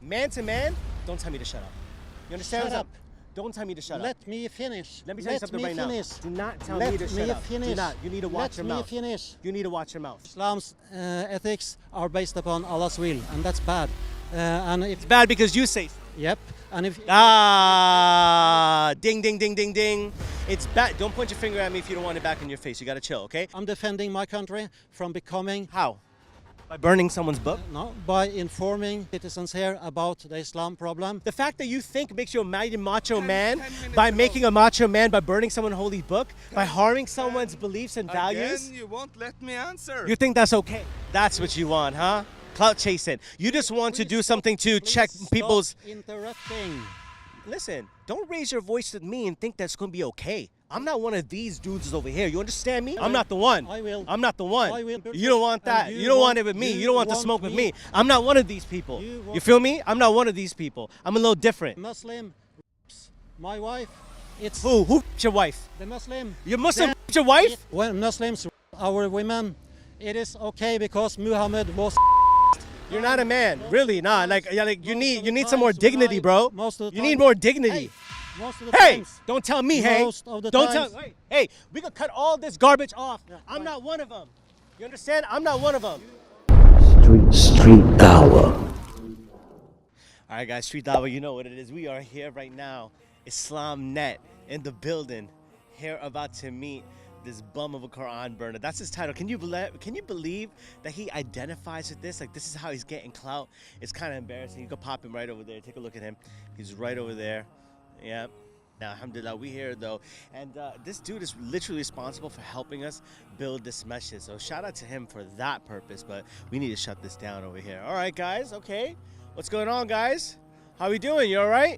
Man to man, don't tell me to shut up. You understand? Shut up. Don't tell me to shut up. Let me finish. Let me tell you something right now. Do not tell Let me to shut up. finish. Do not. You need to watch your mouth. Let me finish. You need to watch your mouth. Islam's ethics are based upon Allah's will, and that's bad. And if It's bad because you say so. Yep. And if Ding, ding, ding, ding, ding. It's bad. Don't point your finger at me if you don't want it back in your face. You gotta chill, okay? I'm defending my country from becoming How? By burning someone's book? no by informing citizens here about the Islam problem. The fact that you think makes you a mighty macho man by making a macho man by burning someone's holy book, by harming someone's beliefs and values. Again, you won't let me answer. You think that's okay? That's what you want, huh? Clout chasing. You just want to do something to check Please people's... stop interrupting. Listen, don't raise your voice at me and think that's going to be okay. I'm not one of these dudes over here. You understand me? I'm not the one. I will. I'm not the one. I will. You don't want that. And You don't want it with me. You don't want the smoke with me. I'm not one of these people. You feel me? I'm not one of these people. I'm a little different. Muslim, my wife, it's Who? Who f***ed your wife? the Muslim. Your Muslim Then f***ed your wife? When Muslims, our women, it is okay because Muhammad was. You're not a man. Really, nah. Like you Most of the need some more times when dignity, bro. most of the You need times- more dignity. Most of the Hey, times. don't tell me, hey. Most of the Don't times. tell. Hey, we could cut all this garbage off. I'm fine. not one of them. You understand? I'm not one of them. Street Dawah. All right, guys, Street Dawah, you know what it is. We are here right now, Islam Net in the building, here about to meet this bum of a Quran burner. That's his title. Can you believe that he identifies with this? Like, this is how he's getting clout. It's kind of embarrassing. You can pop him right over there. Take a look at him. He's right over there. Yeah. Now, alhamdulillah, we here though, and this dude is literally responsible for helping us build this masjid. So shout out to him for that purpose. But we need to shut this down over here. All right, guys. Okay, what's going on, guys? How we doing? You all right?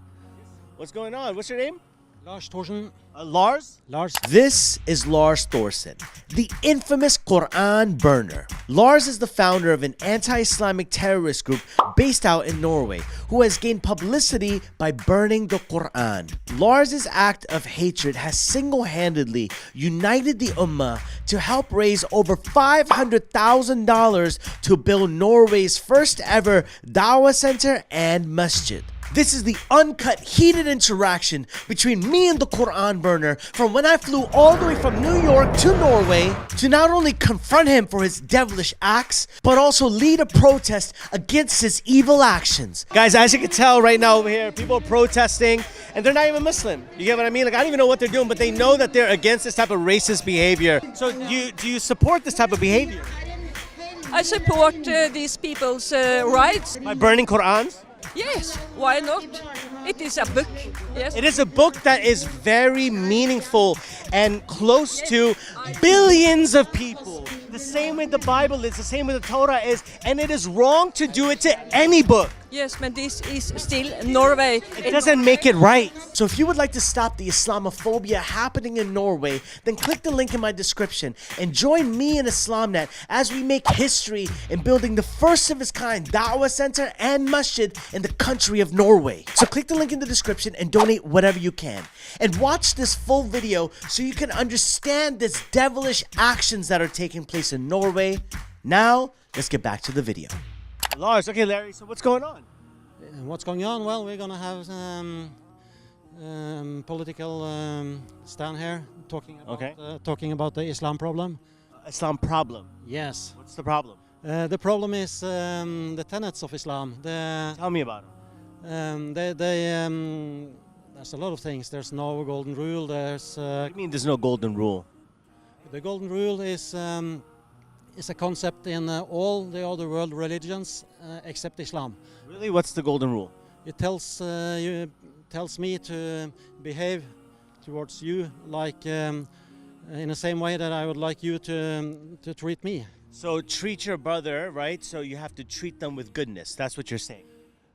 What's going on? What's your name? Lars Thorsen. Lars. Lars. This is Lars Thorsen, the infamous Quran burner. Lars is the founder of an anti-Islamic terrorist group based out in Norway, who has gained publicity by burning the Quran. Lars's act of hatred has single-handedly united the Ummah to help raise over $500,000 to build Norway's first ever Dawah Center and Masjid. This is the uncut, heated interaction between me and the Quran burner from when I flew all the way from New York to Norway to not only confront him for his devilish acts, but also lead a protest against his evil actions. Guys, as you can tell right now over here, people are protesting and they're not even Muslim. You get what I mean? Like, I don't even know what they're doing, but they know that they're against this type of racist behavior. So do you support this type of behavior? I support these people's rights. By burning Qurans? Yes, why not? It is a book. Yes. It is a book that is very meaningful and close to billions of people. The same way the Bible is, the same way the Torah is, and it is wrong to do it to any book. Yes, but this is still Norway. It doesn't make it right. So if you would like to stop the Islamophobia happening in Norway, then click the link in my description and join me and IslamNet as we make history in building the first of its kind Dawah Center and Masjid in the country of Norway. So click the link in the description and donate whatever you can. And watch this full video so you can understand this devilish actions that are taking place in Norway. Now, let's get back to the video. Lars, okay, Larry, so what's going on? What's going on? Well, we're gonna have political stand here talking about the Islam problem. Islam problem. Yes. What's the problem? The problem is the tenets of Islam. Tell me about it. There's a lot of things. There's no golden rule. There's What do you mean there's no golden rule? the golden rule is a concept in all the other world religions except Islam. Really? What's the golden rule? It tells me to behave towards you like in the same way that I would like you to treat me. So treat your brother, right? So you have to treat them with goodness. That's what you're saying.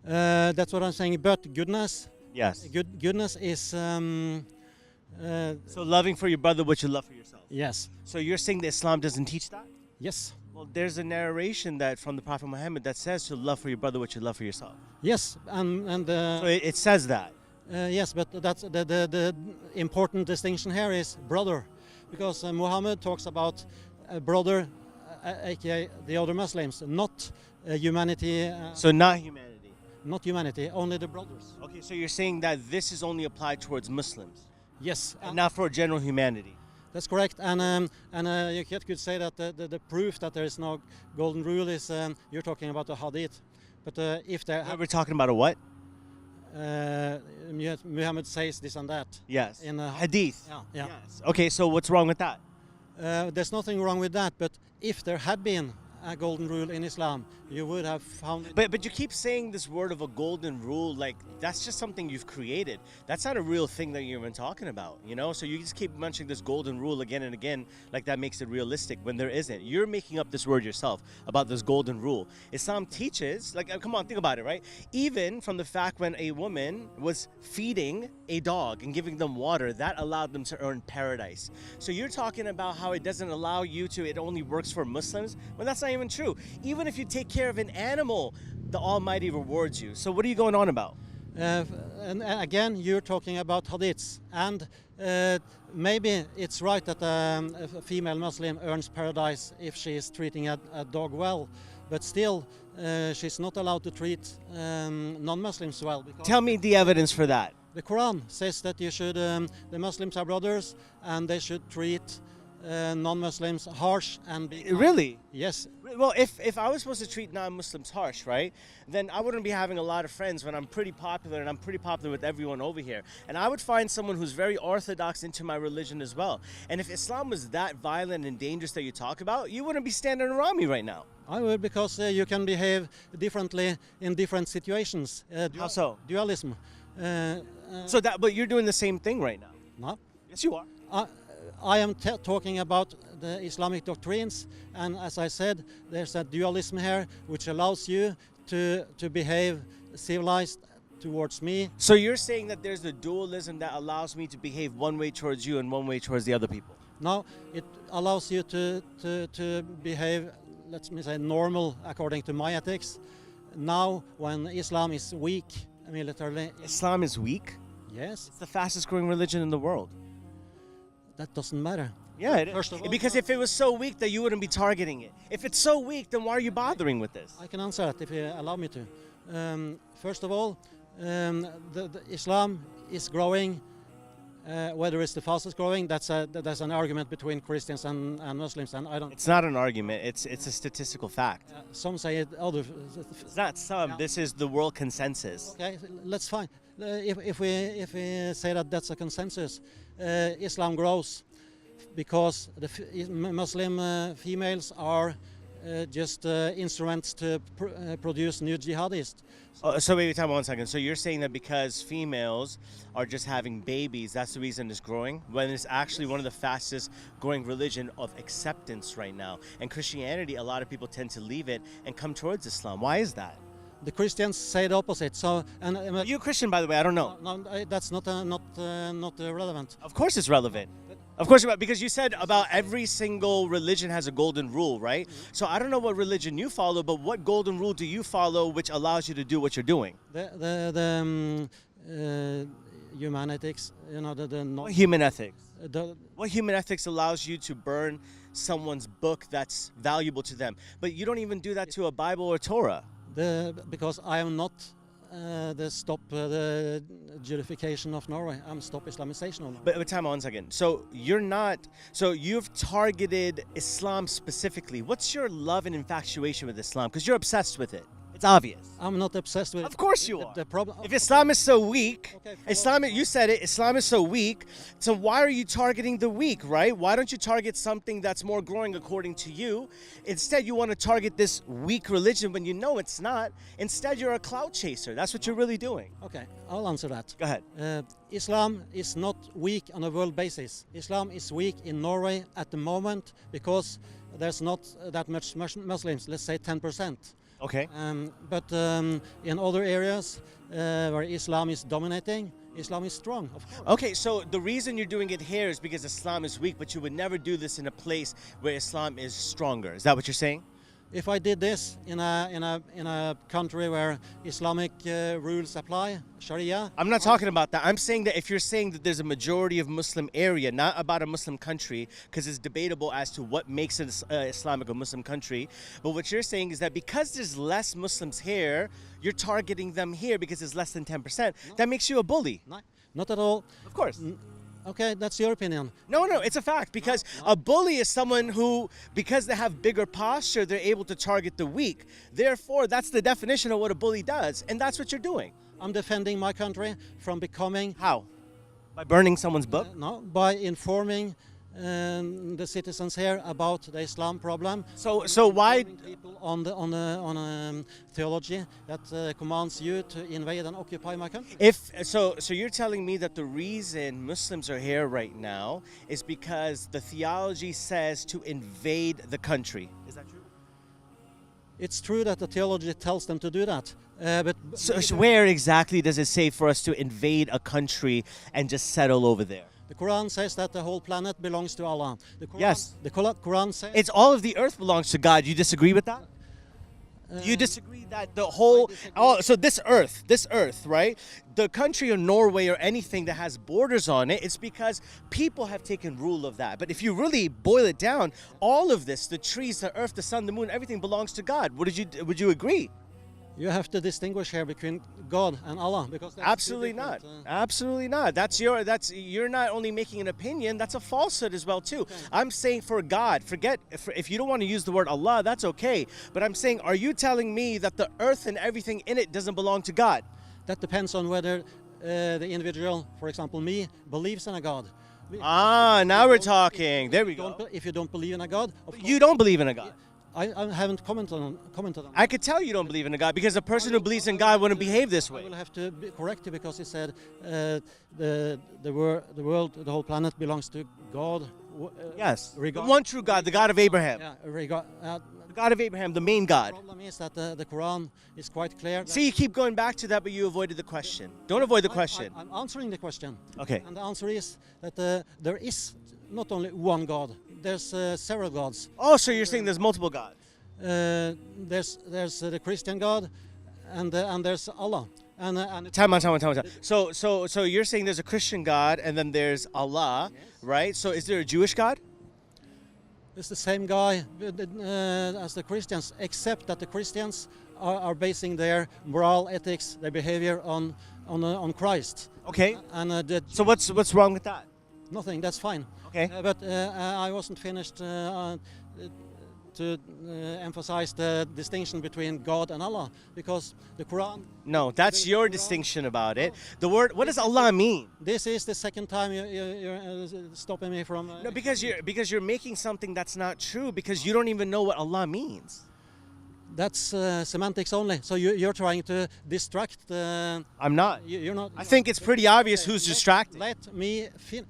That's what I'm saying. But goodness, Yes. goodness is So loving for your brother what you love for yourself. yes, So you're saying that Islam doesn't teach that? yes, Well, there's a narration that from the Prophet Muhammad that says to love for your brother what you love for yourself. yes, and So it says that. yes, but that's the important distinction here is brother, because Muhammad talks about a brother, aka the other Muslims, not humanity. So not humanity. not humanity, only the brothers. Okay, so you're saying that this is only applied towards Muslims, Yes, and not for general humanity. that's correct. And you could say that the proof that there is no golden rule is you're talking about the hadith. But if there, We're talking about a what? Muhammad says this and that. Yes. In a Hadith. Yeah. Yes. Okay, so what's wrong with that? There's nothing wrong with that. But if there had been a golden rule in Islam, you would have found it. But you keep saying this word of a golden rule, like that's just something you've created. That's not a real thing that you're even talking about, you know? So you just keep mentioning this golden rule again and again, like that makes it realistic when there isn't. You're making up this word yourself about this golden rule. Islam teaches, like, come on, think about it, right? Even from the fact when a woman was feeding a dog and giving them water, that allowed them to earn paradise. So you're talking about how it doesn't allow you to, it only works for Muslims? Well, that's not even true. Even if you take care of an animal, the Almighty rewards you. So what are you going on about? And again, you're talking about hadiths, and maybe it's right that a female Muslim earns paradise if she is treating a dog well, but still she's not allowed to treat non-Muslims well. Because Tell me the evidence for that. the Quran says that you should, the Muslims are brothers, and they should treat non-Muslims harsh and be Really? Yes. Well, if I was supposed to treat non-Muslims harsh, right, then I wouldn't be having a lot of friends when I'm pretty popular, and I'm pretty popular with everyone over here. And I would find someone who's very orthodox into my religion as well. And if Islam was that violent and dangerous that you talk about, you wouldn't be standing around me right now. I would, because you can behave differently in different situations. How so? Dualism. But you're doing the same thing right now. No. Yes, you are. I am talking about the Islamic doctrines, and as I said, there's a dualism here which allows you to behave civilized towards me. So you're saying that there's a dualism that allows me to behave one way towards you and one way towards the other people? No, it allows you to behave, let me say, normal according to my ethics. Now, when Islam is weak militarily, Islam is weak? yes, It's the fastest growing religion in the world. that doesn't matter. Yeah, it First of all, because if it was so weak that you wouldn't be targeting it. If it's so weak, then why are you bothering with this? I can answer that if you allow me to. First of all, the Islam is growing. Whether it's the fastest growing, that's an argument between Christians and Muslims, and I don't. It's not an argument. It's a statistical fact. Some say it. Other. It's not some. Yeah. This is the world consensus. Okay, let's find. If we say that that's a consensus, Islam grows because the Muslim females are just instruments to produce new jihadists. So wait, time 1 second. So you're saying that because females are just having babies, that's the reason it's growing? When it's actually one of the fastest growing religion of acceptance right now. And Christianity, a lot of people tend to leave it and come towards Islam. Why is that? The Christians say the opposite. So, and You're a Christian, by the way. I don't know. no, that's not relevant. Of course it's relevant. Of course, because you said about every single religion has a golden rule, right? So I don't know what religion you follow, but what golden rule do you follow which allows you to do what you're doing? The humanetics, What human ethics? the What human ethics allows you to burn someone's book that's valuable to them? But you don't even do that to a Bible or Torah. because I am not the Judaification of Norway. I'm stop Islamization of Norway. But time 1 second. So you're not. So you've targeted Islam specifically. What's your love and infatuation with Islam? Because you're obsessed with it. It's obvious. I'm not obsessed with it. Of course you are. The problem. If Islam is so weak, Okay, you said it, Islam is so weak, so why are you targeting the weak, right? Why don't you target something that's more growing according to you? Instead, you want to target this weak religion when you know it's not. Instead, you're a clout chaser. That's what you're really doing. Okay, I'll answer that. Go ahead. Islam is not weak on a world basis. Islam is weak in Norway at the moment because there's not that much Muslims, let's say 10%. Okay. But in other areas where Islam is dominating, Islam is strong, of course. Okay, so the reason you're doing it here is because Islam is weak, but you would never do this in a place where Islam is stronger. Is that what you're saying? If I did this in a country where Islamic rules apply, Sharia. I'm not talking about that. I'm saying that if you're saying that there's a majority of Muslim area, not about a Muslim country, because it's debatable as to what makes an Islamic or Muslim country. But what you're saying is that because there's less Muslims here, you're targeting them here because it's less than 10%. That makes you a bully. No, not at all. Of course. Okay, that's your opinion. No, it's a fact because a bully is someone who, because they have bigger posture, they're able to target the weak. Therefore, that's the definition of what a bully does, and that's what you're doing. I'm defending my country from becoming... How? By burning someone's book? No, by informing the citizens here about the Islam problem. So why... People on theology that commands you to invade and occupy my country. So you're telling me that the reason Muslims are here right now is because the theology says to invade the country. Is that true? It's true that the theology tells them to do that. But So where exactly does it say for us to invade a country and just settle over there? the Quran says that the whole planet belongs to Allah. The Quran, Yes. The Quran says... It's all of the earth belongs to God. You disagree with that? You disagree that the whole... Oh, so this earth, right? The country of Norway or anything that has borders on it, it's because people have taken rule of that. But if you really boil it down, all of this, the trees, the earth, the sun, the moon, everything belongs to God. Would you agree? You have to distinguish here between God and Allah because that's Absolutely two not. different, Absolutely not. You're not only making an opinion, that's a falsehood as well too. I'm saying for God, if you don't want to use the word Allah, that's okay. But I'm saying, are you telling me that the earth and everything in it doesn't belong to God? That depends on whether the individual, for example me, believes in a God. Now we're talking. There we go. If you don't believe in a God, of course, You don't believe in a God. I haven't commented on I could tell you don't believe in a God because a person who believes in God wouldn't behave this I way. will have to correct you because he said the world, the whole planet belongs to God. Yes. The regard- one true God, the God of Abraham. Yeah, The God of Abraham, the main the God. problem is that the Quran is quite clear. that- See, you keep going back to that, but you avoided the question. Don't avoid the question. I'm answering the question. Okay. And the answer is that there is not only one God. There's several gods. Oh, so you're saying there's multiple gods. There's the Christian God, and there's Allah. And Time out. So you're saying there's a Christian God and then there's Allah, right? So is there a Jewish God? it's the same guy as the Christians, except that the Christians are basing their moral ethics, their behavior on Christ. Okay. And So what's wrong with that? nothing. That's fine. Okay. But I wasn't finished to emphasize the distinction between God and Allah, because the Quran. No, that's your distinction about it. The word, what does Allah mean? This is the second time you're stopping me from. No, because you're making something that's not true because you don't even know what Allah means. That's semantics only. So you're trying to distract the. I'm not. You're not. I think it's pretty obvious who's distracted. Let me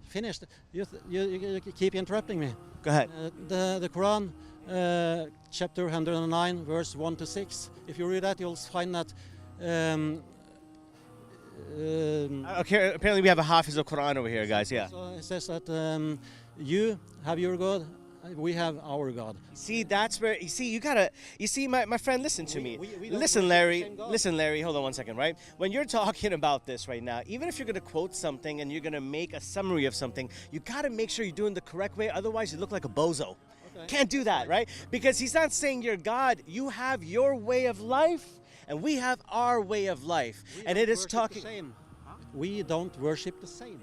finish. You keep interrupting me. Go ahead. The Quran, chapter 109, verse 1 to 6. If you read that, you'll find that. Okay, apparently we have a Hafiz of Quran over here, guys. Yeah. So it says that you have your God, we have our God. See, that's where you see my friend, listen to me. we don't Listen, worship Larry. the same God. Listen, Larry, hold on one second, right? When you're talking about this right now, even if you're going to quote something and you're going to make a summary of something, you got to make sure you're doing the correct way, otherwise you look like a bozo. Okay. Can't do that, right? Because he's not saying you're God. You have your way of life and we have our way of life. And it is talking We don't worship the same.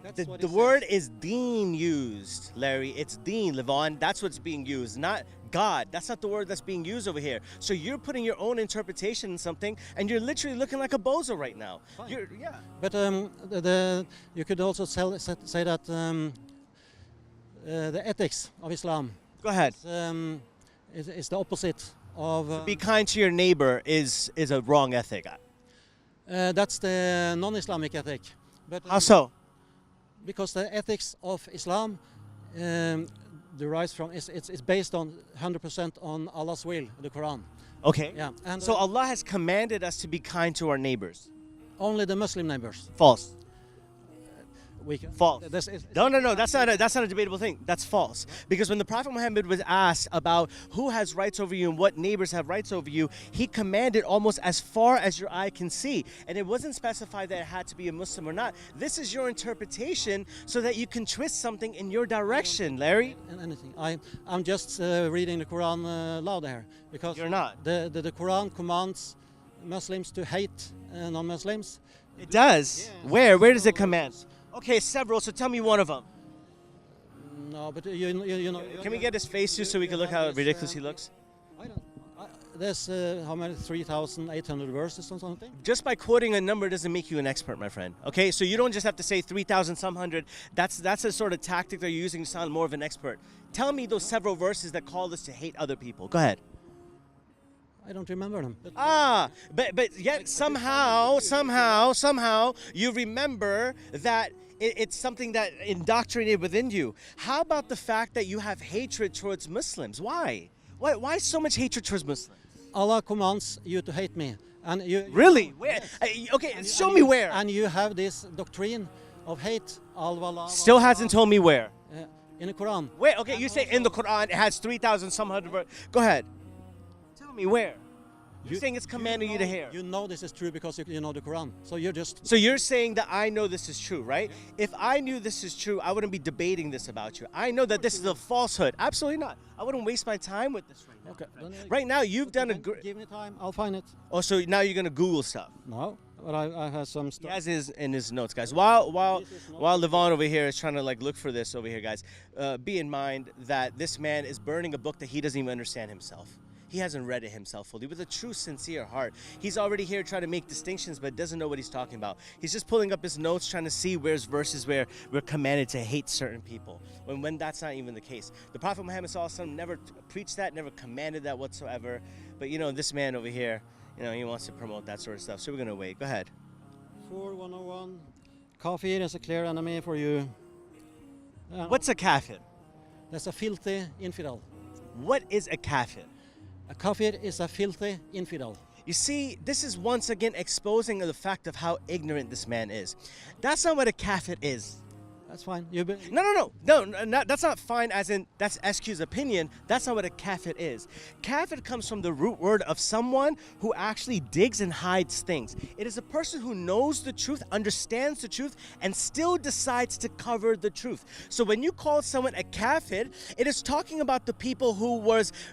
That's what The it word says. is deen used, Larry. It's deen, Levon. That's what's being used, not God. That's not the word that's being used over here. So you're putting your own interpretation in something, and you're literally looking like a bozo right now. Fine. Yeah. But you could also say that the ethics of Islam Go ahead. is the opposite of. Be kind to your neighbor is a wrong ethic. That's the non-Islamic ethic. But How so? because the ethics of Islam derives from it's based on 100% on Allah's will, the Quran. Okay. Yeah, and So Allah has commanded us to be kind to our neighbors. only the Muslim neighbors. False. we can, False. This is, No. That's not a debatable thing. That's false. Because when the Prophet Muhammad was asked about who has rights over you and what neighbors have rights over you, he commanded almost as far as your eye can see. And it wasn't specified that it had to be a Muslim or not. This is your interpretation so that you can twist something in your direction, Larry. anything. I'm just reading the Quran loud here because You're not. The Quran commands Muslims to hate non-Muslims. It does. Yeah. Where does it command? Okay, several. So tell me one of them. No, but you know. Can we get his face too so we can look how ridiculous he looks? There's how many 3,800 verses or something. Just by quoting a number doesn't make you an expert, my friend. Okay, so you don't just have to say 3,000 some hundred. That's a sort of tactic they're using to sound more of an expert. Tell me those several verses that call us to hate other people. Go ahead. I don't remember them. But yet somehow you remember that it's something that indoctrinated within you. How about the fact that you have hatred towards Muslims? Why? Why so much hatred towards Muslims? Allah commands you to hate me, and you Really? Where? Okay, show me where. And you have this doctrine of hate. Allah Still hasn't told me where. in the Quran. Wait, okay, you say in the Quran it has 3,000 some hundred verses. Go ahead. Tell me where. You're saying it's commanding you to hate. You know this is true because you know the Quran. So you're just. So you're saying that I know this is true, right? If I knew this is true, I wouldn't be debating this about you. I know that this is a falsehood. Absolutely not. I wouldn't waste my time with this right now. Okay. Right now, you've done a Give me time. I'll find it. Oh, so now you're gonna Google stuff. No, but I have some He stuff. has his in his notes, guys. While Levon over here is trying to like look for this over here, guys, be in mind that this man is burning a book that he doesn't even understand himself. He hasn't read it himself fully. With a true, sincere heart, he's already here trying to make distinctions, but doesn't know what he's talking about. He's just pulling up his notes, trying to see where's verses where we're commanded to hate certain people, when that's not even the case. The Prophet Muhammad ﷺ never preached that, never commanded that whatsoever. But you know, this man over here, you know, he wants to promote that sort of stuff. So we're gonna wait. Go ahead. 4101. Kafir is a clear enemy for you. What's a kafir? That's a filthy infidel. What is a kafir? A kafir is a filthy infidel. You see, this is once again exposing the fact of how ignorant this man is. That's not what a kafir is. That's fine. No, that's not fine as in that's SQ's opinion. That's not what a kafir is. Kafir comes from the root word of someone who actually digs and hides things. It is a person who knows the truth, understands the truth, and still decides to cover the truth. So when you call someone a kafir, it is talking about the people who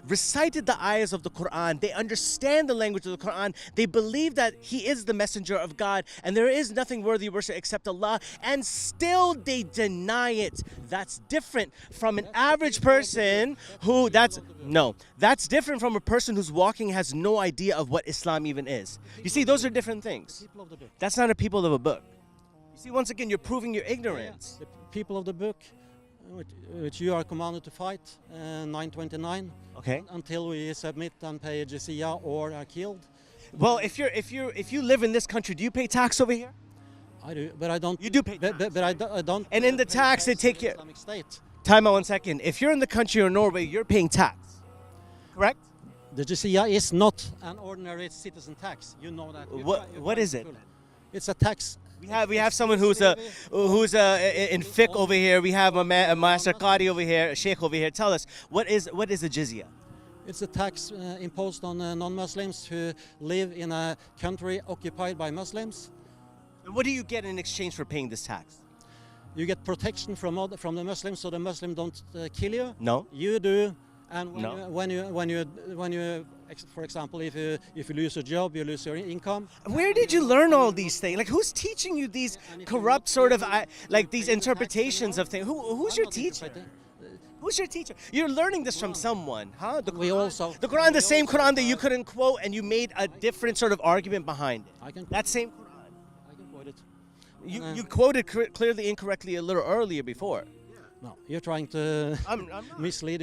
recited the ayahs of the Quran. They understand the language of the Quran. They believe that he is the messenger of God and there is nothing worthy of worship except Allah, and still they deny it. That's different from an average person who that's different from a person who's walking has no idea of what Islam even is. You see, those are different things. That's not a people of a book. You see, once again, you're proving your ignorance. The people of the book, which you are commanded to fight, 929. Okay. Until we submit and pay jizya or are killed. Well, if you live in this country, do you pay tax over here? I do, but I don't. You do pay tax. But I don't. And in the tax, they take care. Islamic State. Time out 1 second. If you're in the country of Norway, you're paying tax, correct? The jizya is not an ordinary citizen tax. You know that. What is it? It's a tax. We have someone who's in fiqh over here. We have a master qadi over here, a sheikh over here. Tell us, what is a jizya? It's a tax imposed on non-Muslims who live in a country occupied by Muslims. And what do you get in exchange for paying this tax? You get protection from the Muslims, so the Muslim don't kill you. No. You do, and when you, for example, if you lose your job, you lose your income. Where did you learn all these things? Like, who's teaching you these corrupt sort of like these interpretations of things? Who's your teacher? Who's your teacher? You're learning this from someone, huh? The Quran, the same Quran that you couldn't quote, and you made a different sort of argument behind it. That same Quran. I can quote it. You quoted clearly incorrectly a little earlier before. No, you're trying to I'm not. mislead.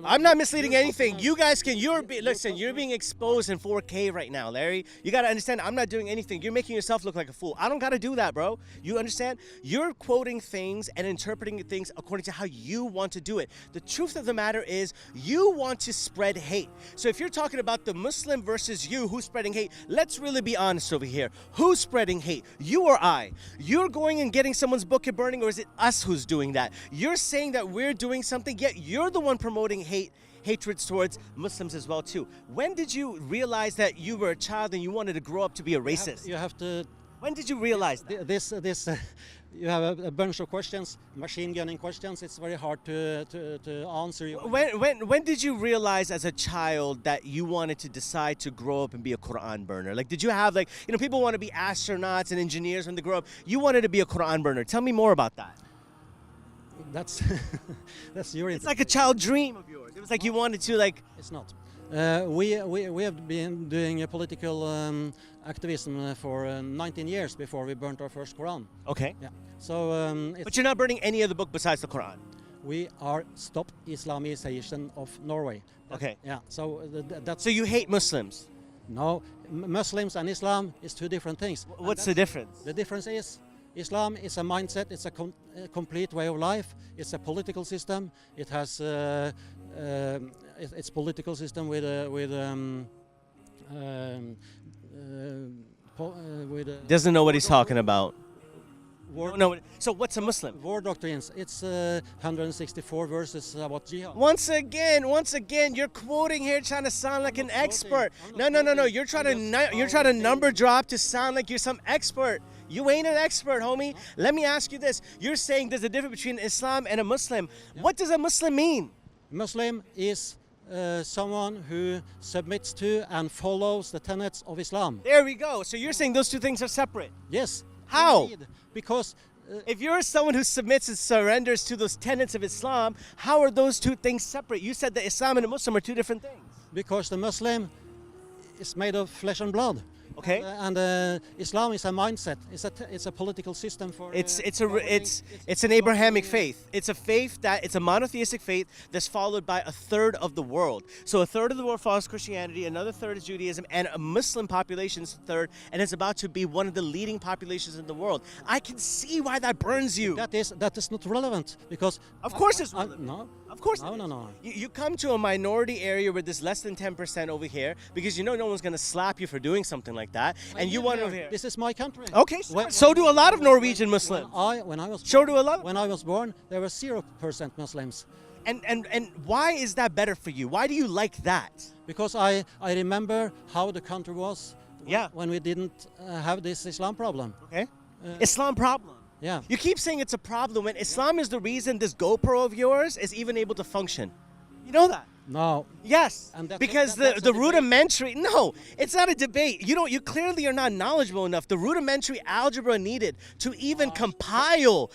I'm not misleading anything. You guys can. Listen. You're being exposed in 4K right now, Larry. You gotta understand. I'm not doing anything. You're making yourself look like a fool. I don't gotta do that, bro. You understand? You're quoting things and interpreting things according to how you want to do it. The truth of the matter is, you want to spread hate. So if you're talking about the Muslim versus you, who's spreading hate? Let's really be honest over here. Who's spreading hate? You or I? You're going and getting someone's book and burning, or is it us who's doing that? You're saying that we're doing something, yet you're the one promoting hatred towards Muslims as well too. When did you realize that you were a child and you wanted to grow up to be a racist? You have to. When did you realize that? This. You have a bunch of questions, machine gunning questions. It's very hard to answer you. When did you realize as a child that you wanted to decide to grow up and be a Quran burner? Like, did you have people want to be astronauts and engineers when they grow up. You wanted to be a Quran burner. Tell me more about that. That's that's your. It's like a child dream of yours. It was like you wanted to like. It's not. We have been doing a political activism for 19 years before we burnt our first Quran. Okay. Yeah. So. But you're not burning any other book besides the Quran. We are stop Islamization of Norway. Okay. Yeah. So that's. So you hate Muslims? No, Muslims and Islam is two different things. What's the difference? The difference is Islam is a mindset. It's a complete way of life. It's a political system. It has its political system with doesn't know what he's talking about. War, No. So what's a Muslim? war doctrines. It's 164 verses about jihad. Once again, you're quoting here, trying to sound like an expert. No. You're trying to number drop to sound like you're some expert. You ain't an expert, homie. Let me ask you this: you're saying there's a difference between Islam and a Muslim. What does a Muslim mean? Muslim is someone who submits to and follows the tenets of Islam. There we go. So you're saying those two things are separate. Yes. How? Indeed. Because if you're someone who submits and surrenders to those tenets of Islam, how are those two things separate? You said that Islam and a Muslim are two different things. because the Muslim is made of flesh and blood. Okay. And Islam is a mindset. It's a political system for. It's an Abrahamic faith. It's a faith it's a monotheistic faith that's followed by a third of the world. So a third of the world follows Christianity, another third is Judaism, and a Muslim population is a third, and it's about to be one of the leading populations in the world. I can see why that burns you. That is not relevant because. Of course it's relevant. No. Of course. No. You come to a minority area where there's less than 10% over here because you know no one's going to slap you for doing something like that, and you want over here. This is my country. Okay, so do a lot of Norwegian Muslims. When I was So do a lot. When I was born, there were 0% Muslims. And why is that better for you? Why do you like that? Because I remember how the country was. Yeah. When we didn't have this Islam problem. Okay. Islam problem. Yeah. You keep saying it's a problem when Islam is the reason this GoPro of yours is even able to function. You know that? No. Yes, And because that's the a rudimentary, no, it's not a debate. You clearly are not knowledgeable enough. The rudimentary algebra needed to even compile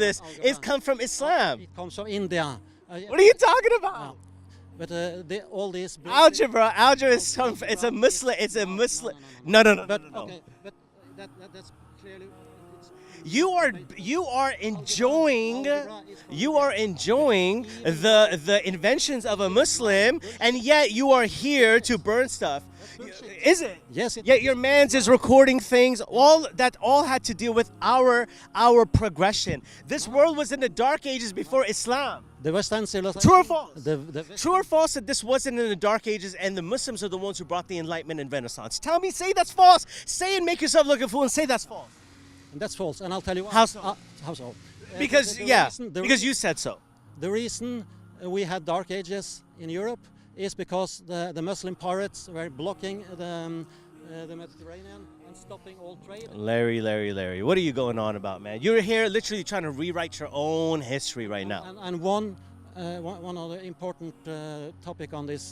this is come from Islam. It comes from India. What are you talking about? But all these Algebra is it's a Muslim. It's a Muslim. No. But okay, but that's clearly. You are enjoying the inventions of a Muslim, and yet you are here to burn stuff. Is it? Yes. Yet your man's is recording things. All had to deal with our progression. This world was in the dark ages before Islam. The Western civilization. True or false? The True or false that this wasn't in the dark ages and the Muslims are the ones who brought the Enlightenment and Renaissance? Tell me, say that's false. Say and make yourself look a fool and say that's false. And that's false, and I'll tell you why. How so? How so? Because because you said so. The reason we had dark ages in Europe is because the Muslim pirates were blocking the Mediterranean and stopping all trade. Larry, what are you going on about, man? You're here literally trying to rewrite your own history right now. And one other important topic on this.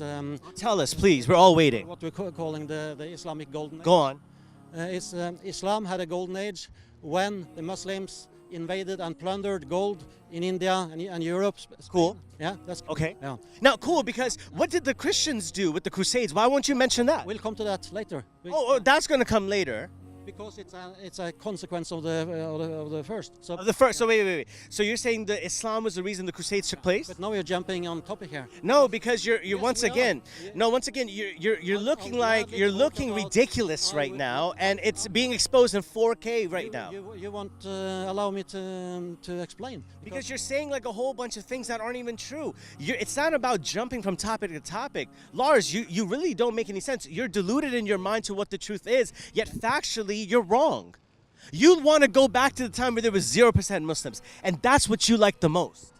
Tell us, please. We're all waiting. What we're calling the Islamic golden age. Go on. Islam had a golden age when the Muslims invaded and plundered gold in India and Europe. Cool. Yeah, that's cool. Okay. Yeah. Now, cool, because what did the Christians do with the Crusades? Why won't you mention that? We'll come to that later. Oh, that's going to come later. Because it's a consequence of the first. So So wait. So you're saying that Islam was the reason the Crusades took place? But now you're jumping on topic here. No, because you're Yes, once we are. again, Yeah. no, once again, you're looking I'll like gladly you're talk looking about- ridiculous I right will- now, and it's being exposed in 4K right now. You won't allow me to explain. Because you're saying like a whole bunch of things that aren't even true. It's not about jumping from topic to topic. Lars, you really don't make any sense. You're deluded in your mind to what the truth is, yet factually you're wrong. You want to go back to the time where there was 0% Muslims, and that's what you like the most.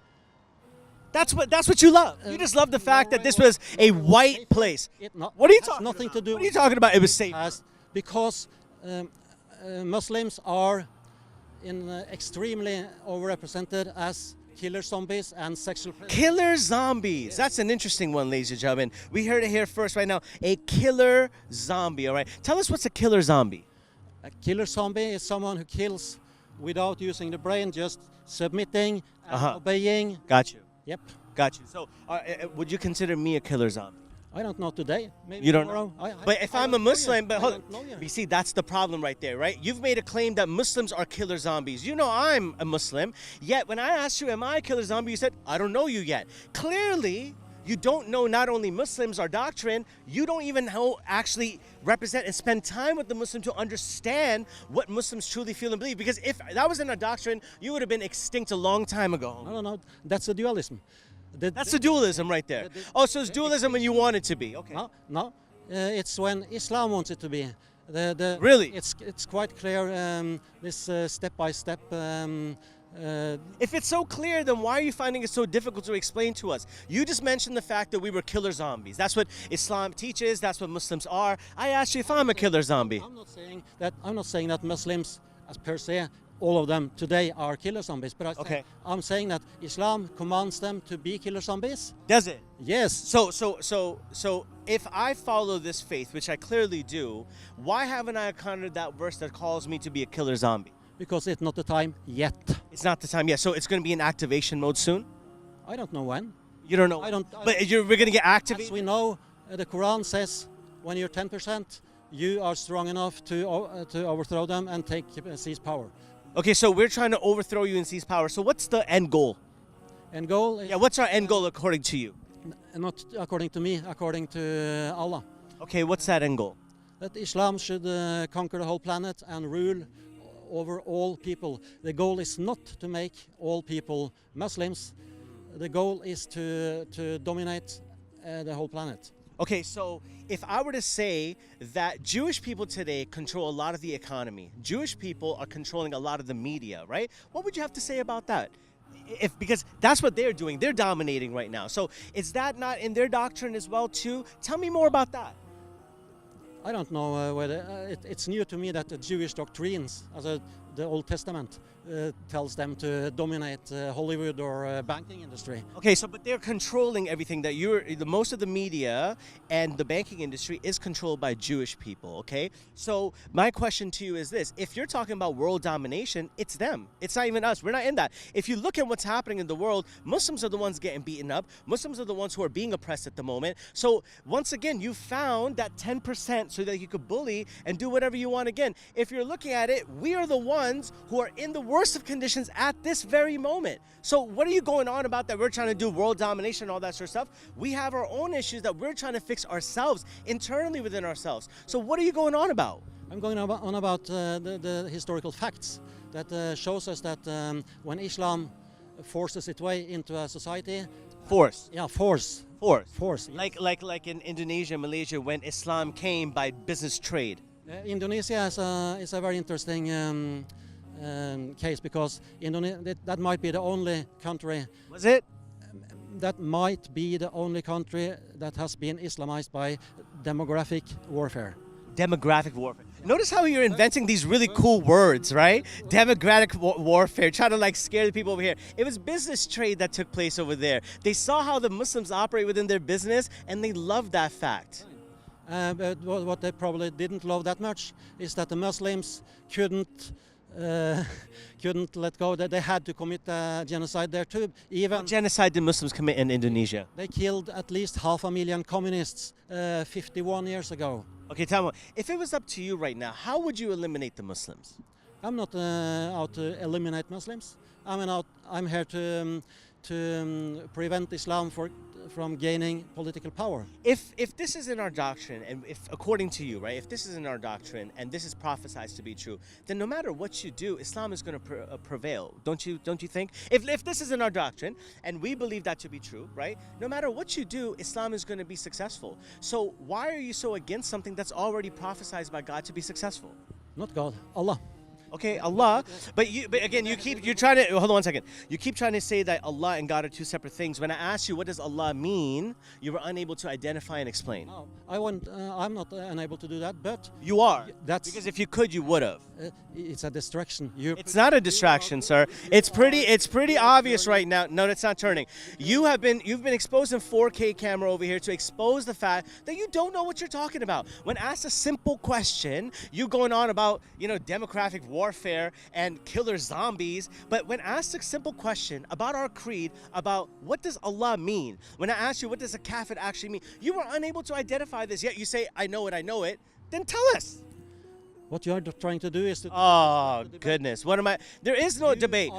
That's what you love. You just love the fact that this was a white place. What are you talking nothing about? to do. What are you talking about? It was safe. Because Muslims are extremely overrepresented as killer zombies and sexual predators. Killer zombies. That's an interesting one, ladies and gentlemen. We heard it here first right now. A killer zombie, all right? Tell us what's a killer zombie. A killer zombie is someone who kills without using the brain, just submitting and obeying. Got you. Yep. Got you. So, would you consider me a killer zombie? I don't know today. Maybe You don't tomorrow. know? But if I'm a don't know Muslim, yet. but I hold don't know yet. you see, that's the problem right there, right? You've made a claim that Muslims are killer zombies. You know I'm a Muslim, yet when I asked you, am I a killer zombie, you said, I don't know you yet. Clearly, you don't know not only Muslims, our doctrine, you don't even know actually represent and spend time with the Muslim to understand what Muslims truly feel and believe. Because if that was in our doctrine, you would have been extinct a long time ago. No. That's a dualism. That's the dualism right there. Oh, so it's dualism when you want it to be. Okay. No. It's when Islam wants it to be. Really? It's quite clear. This step by step. If it's so clear, then why are you finding it so difficult to explain to us? You just mentioned the fact that we were killer zombies. That's what Islam teaches. That's what Muslims are. I asked you if I'm a killer zombie. I'm not saying that Muslims, as per se, all of them today are killer zombies. But I'm saying that Islam commands them to be killer zombies. Does it? Yes. So if I follow this faith, which I clearly do, why haven't I encountered that verse that calls me to be a killer zombie? Because it's not the time yet. It's not the time yet. So it's going to be in activation mode soon? I don't know when. You don't know? But we're going to get activated? As we know, the Quran says when you're 10%, you are strong enough to overthrow them and seize power. Okay, so we're trying to overthrow you and seize power. So what's the end goal? End goal is... Yeah, what's our end goal according to you? Not according to me, according to Allah. Okay, what's that end goal? That Islam should conquer the whole planet and rule over all people. The goal is not to make all people Muslims. The goal is to dominate the whole planet. Okay, so if I were to say that Jewish people today control a lot of the economy, Jewish people are controlling a lot of the media, right? What would you have to say about that? Because that's what they're doing. They're dominating right now. So is that not in their doctrine as well too? Tell me more about that. I don't know whether it's new to me that the Jewish doctrines, as the Old Testament, tells them to dominate Hollywood or banking industry. Okay, so but they're controlling everything. That the most of the media and the banking industry is controlled by Jewish people. Okay, so my question to you is this: if you're talking about world domination, it's them. It's not even us. We're not in that. If you look at what's happening in the world, Muslims are the ones getting beaten up. Muslims are the ones who are being oppressed at the moment. So once again, you found that 10% so that you could bully and do whatever you want again. If you're looking at it, we are the ones who are in the worst of conditions at this very moment. So what are you going on about that we're trying to do world domination and all that sort of stuff? We have our own issues that we're trying to fix ourselves, internally within ourselves. So what are you going on about? I'm going on about the historical facts that shows us that when Islam forces its way into a society... Force. Yeah, force. Force. Like in Indonesia, Malaysia, when Islam came by business trade. Indonesia is a very interesting case because that might be the only country. Was it? That might be the only country that has been Islamized by demographic warfare. Demographic warfare. Notice how you're inventing these really cool words, right? Demographic warfare, trying to like scare the people over here. It was business trade that took place over there. They saw how the Muslims operate within their business and they loved that fact. But what they probably didn't love that much is that the Muslims couldn't couldn't let go. They had to commit genocide there too. Even What genocide did Muslims commit in Indonesia? they killed at least 500,000 communists 51 years ago. Okay, tell me, if it was up to you right now, how would you eliminate the Muslims? I'm not out to eliminate Muslims. I'm here to prevent Islam from gaining political power. If this is in our doctrine, and if according to you, right, if this is in our doctrine and this is prophesied to be true, then no matter what you do, Islam is going to prevail. Don't you think? If this is in our doctrine and we believe that to be true, right? No matter what you do, Islam is going to be successful. So why are you so against something that's already prophesied by God to be successful? Not God, Allah. Okay, Allah, but again, you're trying to, hold on 1 second. You keep trying to say that Allah and God are two separate things. When I asked you what does Allah mean, you were unable to identify and explain. No, I'm not unable to do that, but You are. That's Because if you could, you would have. it's a distraction. It's not a distraction, sir. It's pretty obvious right now. No, it's not turning. You've been exposed in 4K camera over here to expose the fact that you don't know what you're talking about. When asked a simple question, you going on about, demographic warfare and killer zombies. But when asked a simple question about our creed, about what does Allah mean, when I asked you what does a kafir actually mean, you were unable to identify this. Yet you say, I know it. Then tell us. What you are trying to do is to. Oh, goodness. What am I? There is no debate.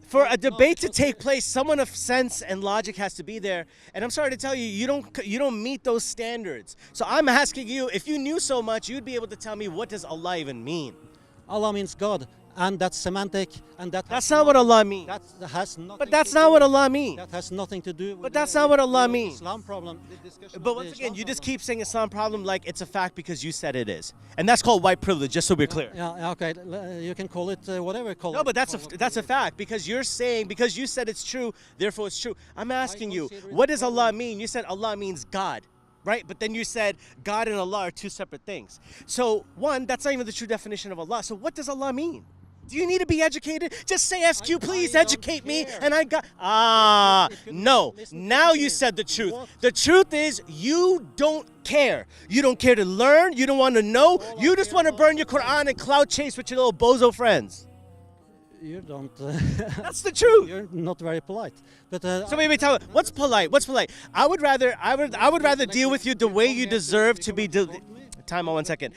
For a debate to take place, someone of sense and logic has to be there. And I'm sorry to tell you, you don't meet those standards. So I'm asking you, if you knew so much, you'd be able to tell me what does Allah even mean? Allah means God, and that's semantic, and That's not what Allah means. That has nothing. But that's not what Allah means. That has nothing to do with. But that's not what Allah the means. Islam problem. The discussion But of the once again, Islam you just problem. keep saying Islam problem like it's a fact because you said it is. And that's called white privilege, just so we're clear. Yeah, okay. You can call it whatever. No, but that's a fact because you're saying, because you said it's true, therefore it's true. I'm asking you, consider it what a does Allah problem. mean? You said Allah means God, right? But then you said God and Allah are two separate things. So one, that's not even the true definition of Allah. So what does Allah mean? Do you need to be educated? Just say SQ, please I don't educate me. care. And I got, couldn't no. listen to Now me. you said the truth. What? The truth is you don't care. You don't care to learn. You don't want to know. All I You just care want to about burn your Quran and cloud chase with your little bozo friends. You don't. That's the truth. You're not very polite. But So maybe tell me, what's polite? What's polite? I would rather deal with you the way you deserve to be. Time on 1 second.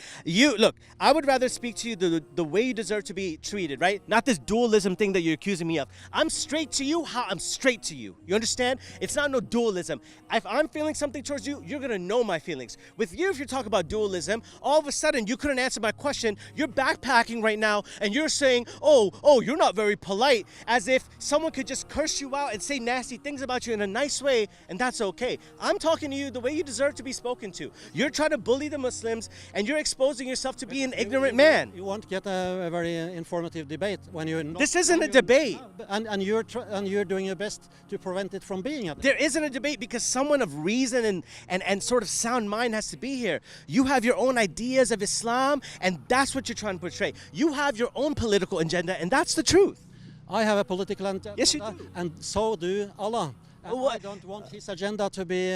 I would rather speak to you the way you deserve to be treated, right? Not this dualism thing that you're accusing me of. I'm straight to you how I'm straight to you. You understand? It's not no dualism. If I'm feeling something towards you, you're going to know my feelings. With you, if you talk about dualism, all of a sudden you couldn't answer my question. You're backpacking right now and you're saying, oh, you're not very polite, as if someone could just curse you out and say nasty things about you in a nice way, and that's okay. I'm talking to you the way you deserve to be spoken to. You're trying to bully the Muslims and you're exposing yourself to be an ignorant man. You won't get a very informative debate when you're not. This isn't a debate. And you're doing your best to prevent it from being a debate. There isn't a debate because someone of reason and sort of sound mind has to be here. You have your own ideas of Islam, and that's what you're trying to portray. You have your own political agenda, and that's the truth. I have a political agenda. Yes, you do. And so do Allah. And What? I don't want his agenda to be.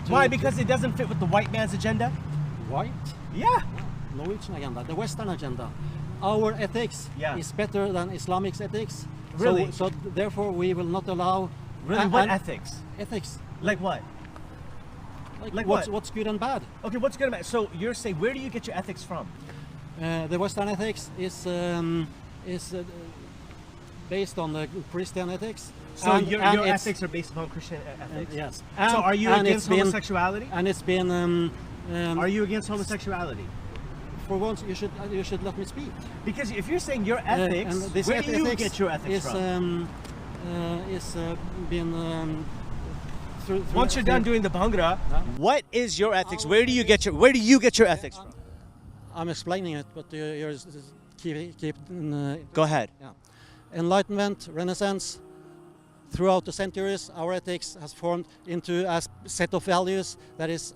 Why? Because it doesn't fit with the white man's agenda? White? Yeah. Norwegian agenda, the Western agenda. Our ethics Yeah. is better than Islamic ethics. Really? So therefore we will not allow. Really? What ethics? Ethics. Like what? Like what? What's good and bad? Okay, what's good about? So you're saying, where do you get your ethics from? The Western ethics is based on the Christian ethics. So And- your and it's- ethics are based upon Christian ethics? Yes. So are you and against it's been- homosexuality? And it's been. Are you against homosexuality? For once, you should let me speak. Because if you're saying your ethics, And this where do you ethics get your ethics from? Is been through. Once you're done doing the bhangra, what is your ethics? Where do you get your ethics from? I'm explaining it, but you're keep. Go ahead. Yeah. Enlightenment, Renaissance. Throughout the centuries, our ethics has formed into a set of values that is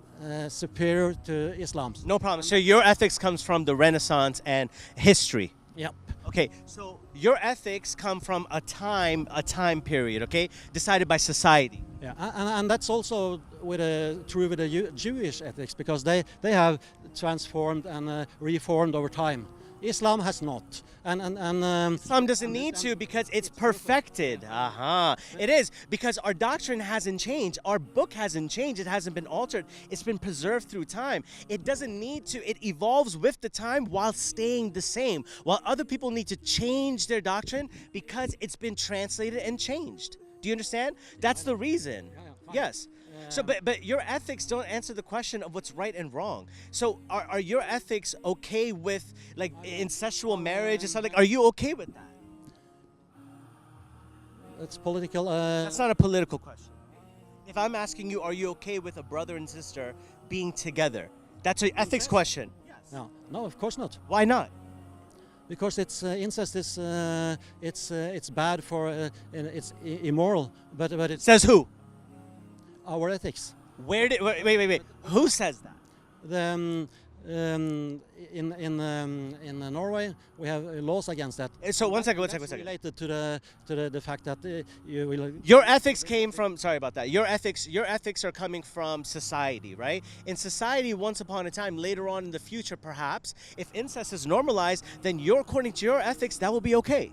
superior to Islam's. No problem. So your ethics comes from the Renaissance and history. Yep. Okay, so your ethics come from a time period, okay, decided by society. Yeah, and that's also true with the Jewish ethics, because they have transformed and reformed over time. Islam has not. Islam doesn't need to because it's perfected. It is because our doctrine hasn't changed. Our book hasn't changed. It hasn't been altered. It's been preserved through time. It doesn't need to. It evolves with the time while staying the same. While other people need to change their doctrine because it's been translated and changed. Do you understand? That's the reason. Yes. So, but your ethics don't answer the question of what's right and wrong. So, are your ethics okay with like incestual marriage and stuff? Like, are you okay with that? It's political. That's not a political question. If I'm asking you, are you okay with a brother and sister being together? That's an ethics question. No, of course not. Why not? Because it's incest is it's bad for it's immoral. But it Says who? Our ethics. Where did wait? Who says that? In Norway we have laws against that. So one second. Related to the fact that you will. Your ethics came from. Sorry about that. Your ethics are coming from society, right? In society, once upon a time, later on in the future, perhaps, if incest is normalized, then according to your ethics, that will be okay.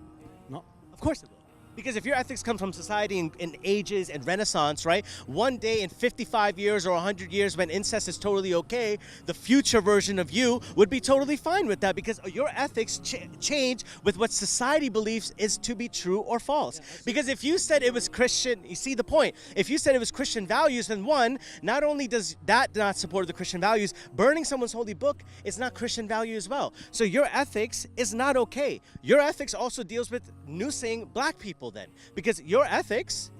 No, of course it will. Because if your ethics come from society in ages and Renaissance, right? One day in 55 years or 100 years when incest is totally okay, the future version of you would be totally fine with that because your ethics change with what society believes is to be true or false. Because if you said it was Christian, you see the point. If you said it was Christian values, then one, not only does that not support the Christian values, burning someone's holy book is not Christian value as well. So your ethics is not okay. Your ethics also deals with noosing black people then, because your ethics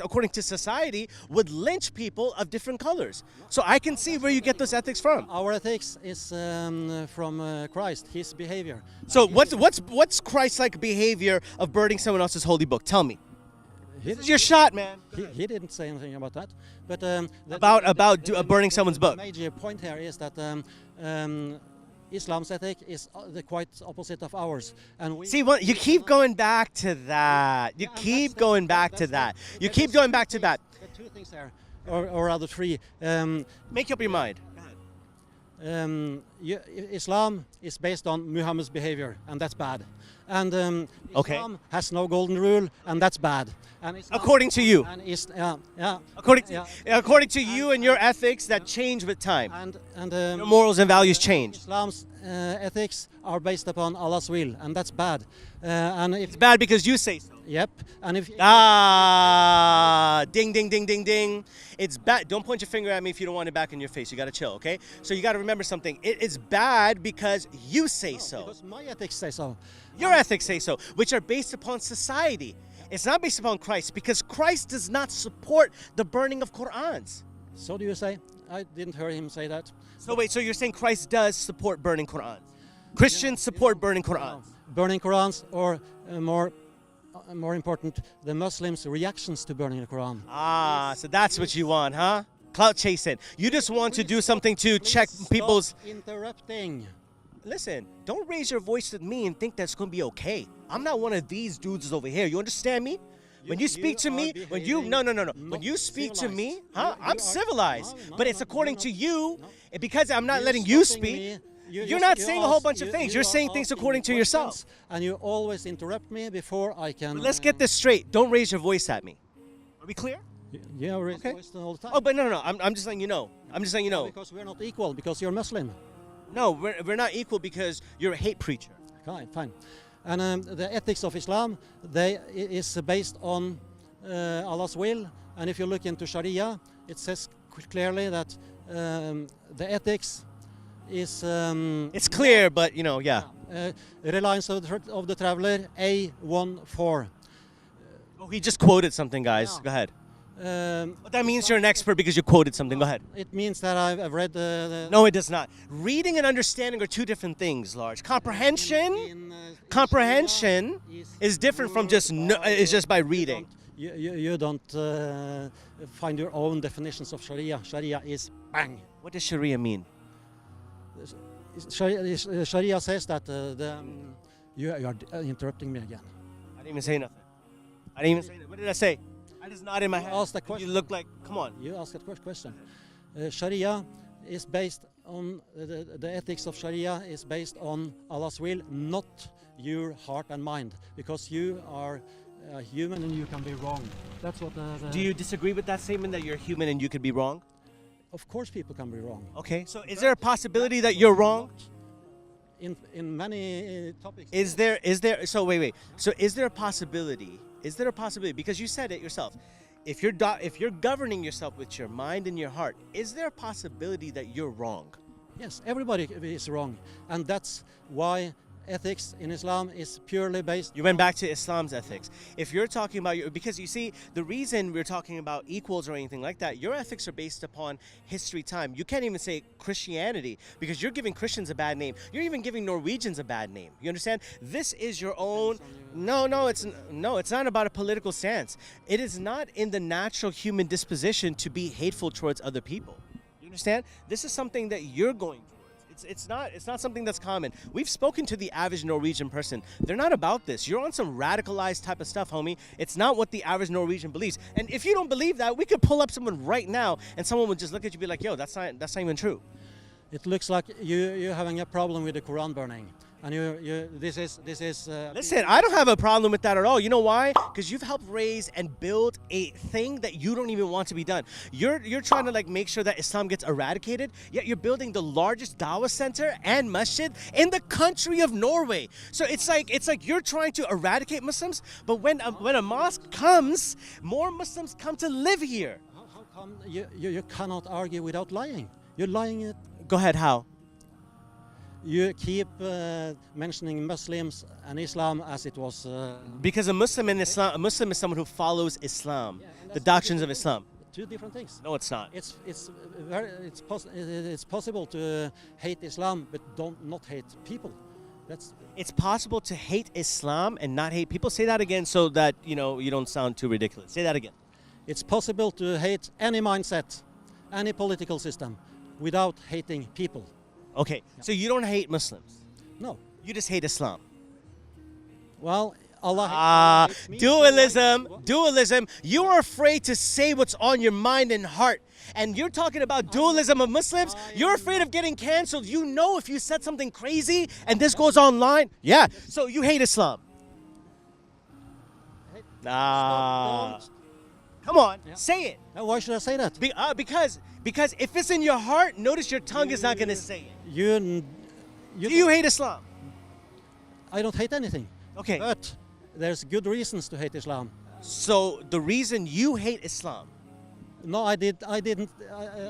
according to society would lynch people of different colors. So I can see where you get those ethics from. Our ethics is from Christ, his behavior. So what's Christ-like behavior of burning someone else's holy book? Tell me. This is your shot, man. He didn't say anything about that, but burning someone's book. The major point here is that Islam's ethic is the quite opposite of ours, and we see what you keep going back to that. You keep going back to that. You keep going back to that. There are two things there, or rather three. Make up your mind. Islam is based on Muhammad's behavior, and that's bad. And Islam has no golden rule, and that's bad. And according to you. And according to you and your ethics that change with time. And your morals and values change. Islam's ethics are based upon Allah's will, and that's bad. And it's bad because you say so. Yep. And if ding ding ding ding ding. It's bad. Don't point your finger at me if you don't want it back in your face. You got to chill, okay? So you got to remember something. It is bad because you say so. Because my ethics say so. Your ethics say so, which are based upon society. It's not based upon Christ, because Christ does not support the burning of Qur'ans. So do you say? I didn't hear him say that. So wait, so you're saying Christ does support burning Qur'ans? Christians support burning Qur'ans? Burning Qur'ans, or more important, the Muslims' reactions to burning the Quran. So that's what you want, huh? Clout chasing. You just want to do something to check people's... interrupting. Listen, don't raise your voice at me and think that's going to be okay. I'm not one of these dudes over here. You understand me? When you speak to me, when you speak to me, I'm civilized. But it's according to you, because I'm not letting you speak. You're not saying a whole bunch of things. You're saying things according to yourself. And you always interrupt me before I can... Let's get this straight. Don't raise your voice at me. Are we clear? Yeah, raise your voice all the time. Oh, but no. I'm just letting you know. Because we're not equal, because you're Muslim. No, we're not equal because you're a hate preacher. Okay, fine. And the ethics of Islam, is based on Allah's will. And if you look into Sharia, it says clearly that the ethics is... it's clear, but, Reliance of the Traveler, A14. Oh, he just quoted something, guys. Yeah. Go ahead. But that means you're an expert because you quoted something. Go ahead. It means that I've read the... No, it does not. Reading and understanding are two different things, Large. Comprehension is different from just by reading. You don't find your own definitions of Sharia. Sharia is bang. What does Sharia mean? Sharia says that you are interrupting me again. I didn't even say nothing. What did I say? I just nodded my head. Ask the question. You look like, come on. You asked a question. Sharia is based the ethics of Sharia is based on Allah's will, not your heart and mind, because you are human and you can be wrong. That's what Do you disagree with that statement that you're human and you could be wrong? Of course people can be wrong. Okay, so is there a possibility that you're wrong? In many topics. Is there so wait. So is there a possibility? Is there a possibility, because you said it yourself, if you're governing yourself with your mind and your heart, is there a possibility that you're wrong? Yes, everybody is wrong, and that's why ethics in Islam is purely based. You went back to Islam's ethics. If you're talking about because you see, the reason we're talking about equals or anything like that, your ethics are based upon history, time. You can't even say Christianity, because you're giving Christians a bad name. You're even giving Norwegians a bad name. You understand? This is your own. No, it's not about a political stance. It is not in the natural human disposition to be hateful towards other people. You understand? This is something that you're going towards. It's not something that's common. We've spoken to the average Norwegian person. They're not about this. You're on some radicalized type of stuff, homie. It's not what the average Norwegian believes. And if you don't believe that, we could pull up someone right now and someone would just look at you and be like, yo, that's not even true. It looks like you're having a problem with the Quran burning. And this is. Listen, I don't have a problem with that at all. You know why? Because you've helped raise and build a thing that you don't even want to be done. You're trying to like make sure that Islam gets eradicated, yet you're building the largest dawah center and masjid in the country of Norway. So it's like you're trying to eradicate Muslims, but when a mosque comes, more Muslims come to live here. How come you cannot argue without lying? You're lying. Go ahead. How? You keep mentioning Muslims and Islam as it was. Because a Muslim is someone who follows Islam, the doctrines of Islam. Two different things. No, it's not. It's possible to hate Islam but not hate people. It's possible to hate Islam and not hate people. Say that again so that you don't sound too ridiculous. Say that again. It's possible to hate any mindset, any political system, without hating people. Okay, so you don't hate Muslims? No. You just hate Islam? Well, Allah hates me. Dualism. You are afraid to say what's on your mind and heart. And you're talking about dualism of Muslims? You're afraid of getting canceled. You know if you said something crazy and this goes online? Yeah, so you hate Islam? Come on, say it. Why should I say that? Because if it's in your heart, notice your tongue is not going to say it. Do you hate Islam? I don't hate anything. Okay. But there's good reasons to hate Islam. So the reason you hate Islam? No, I didn't. You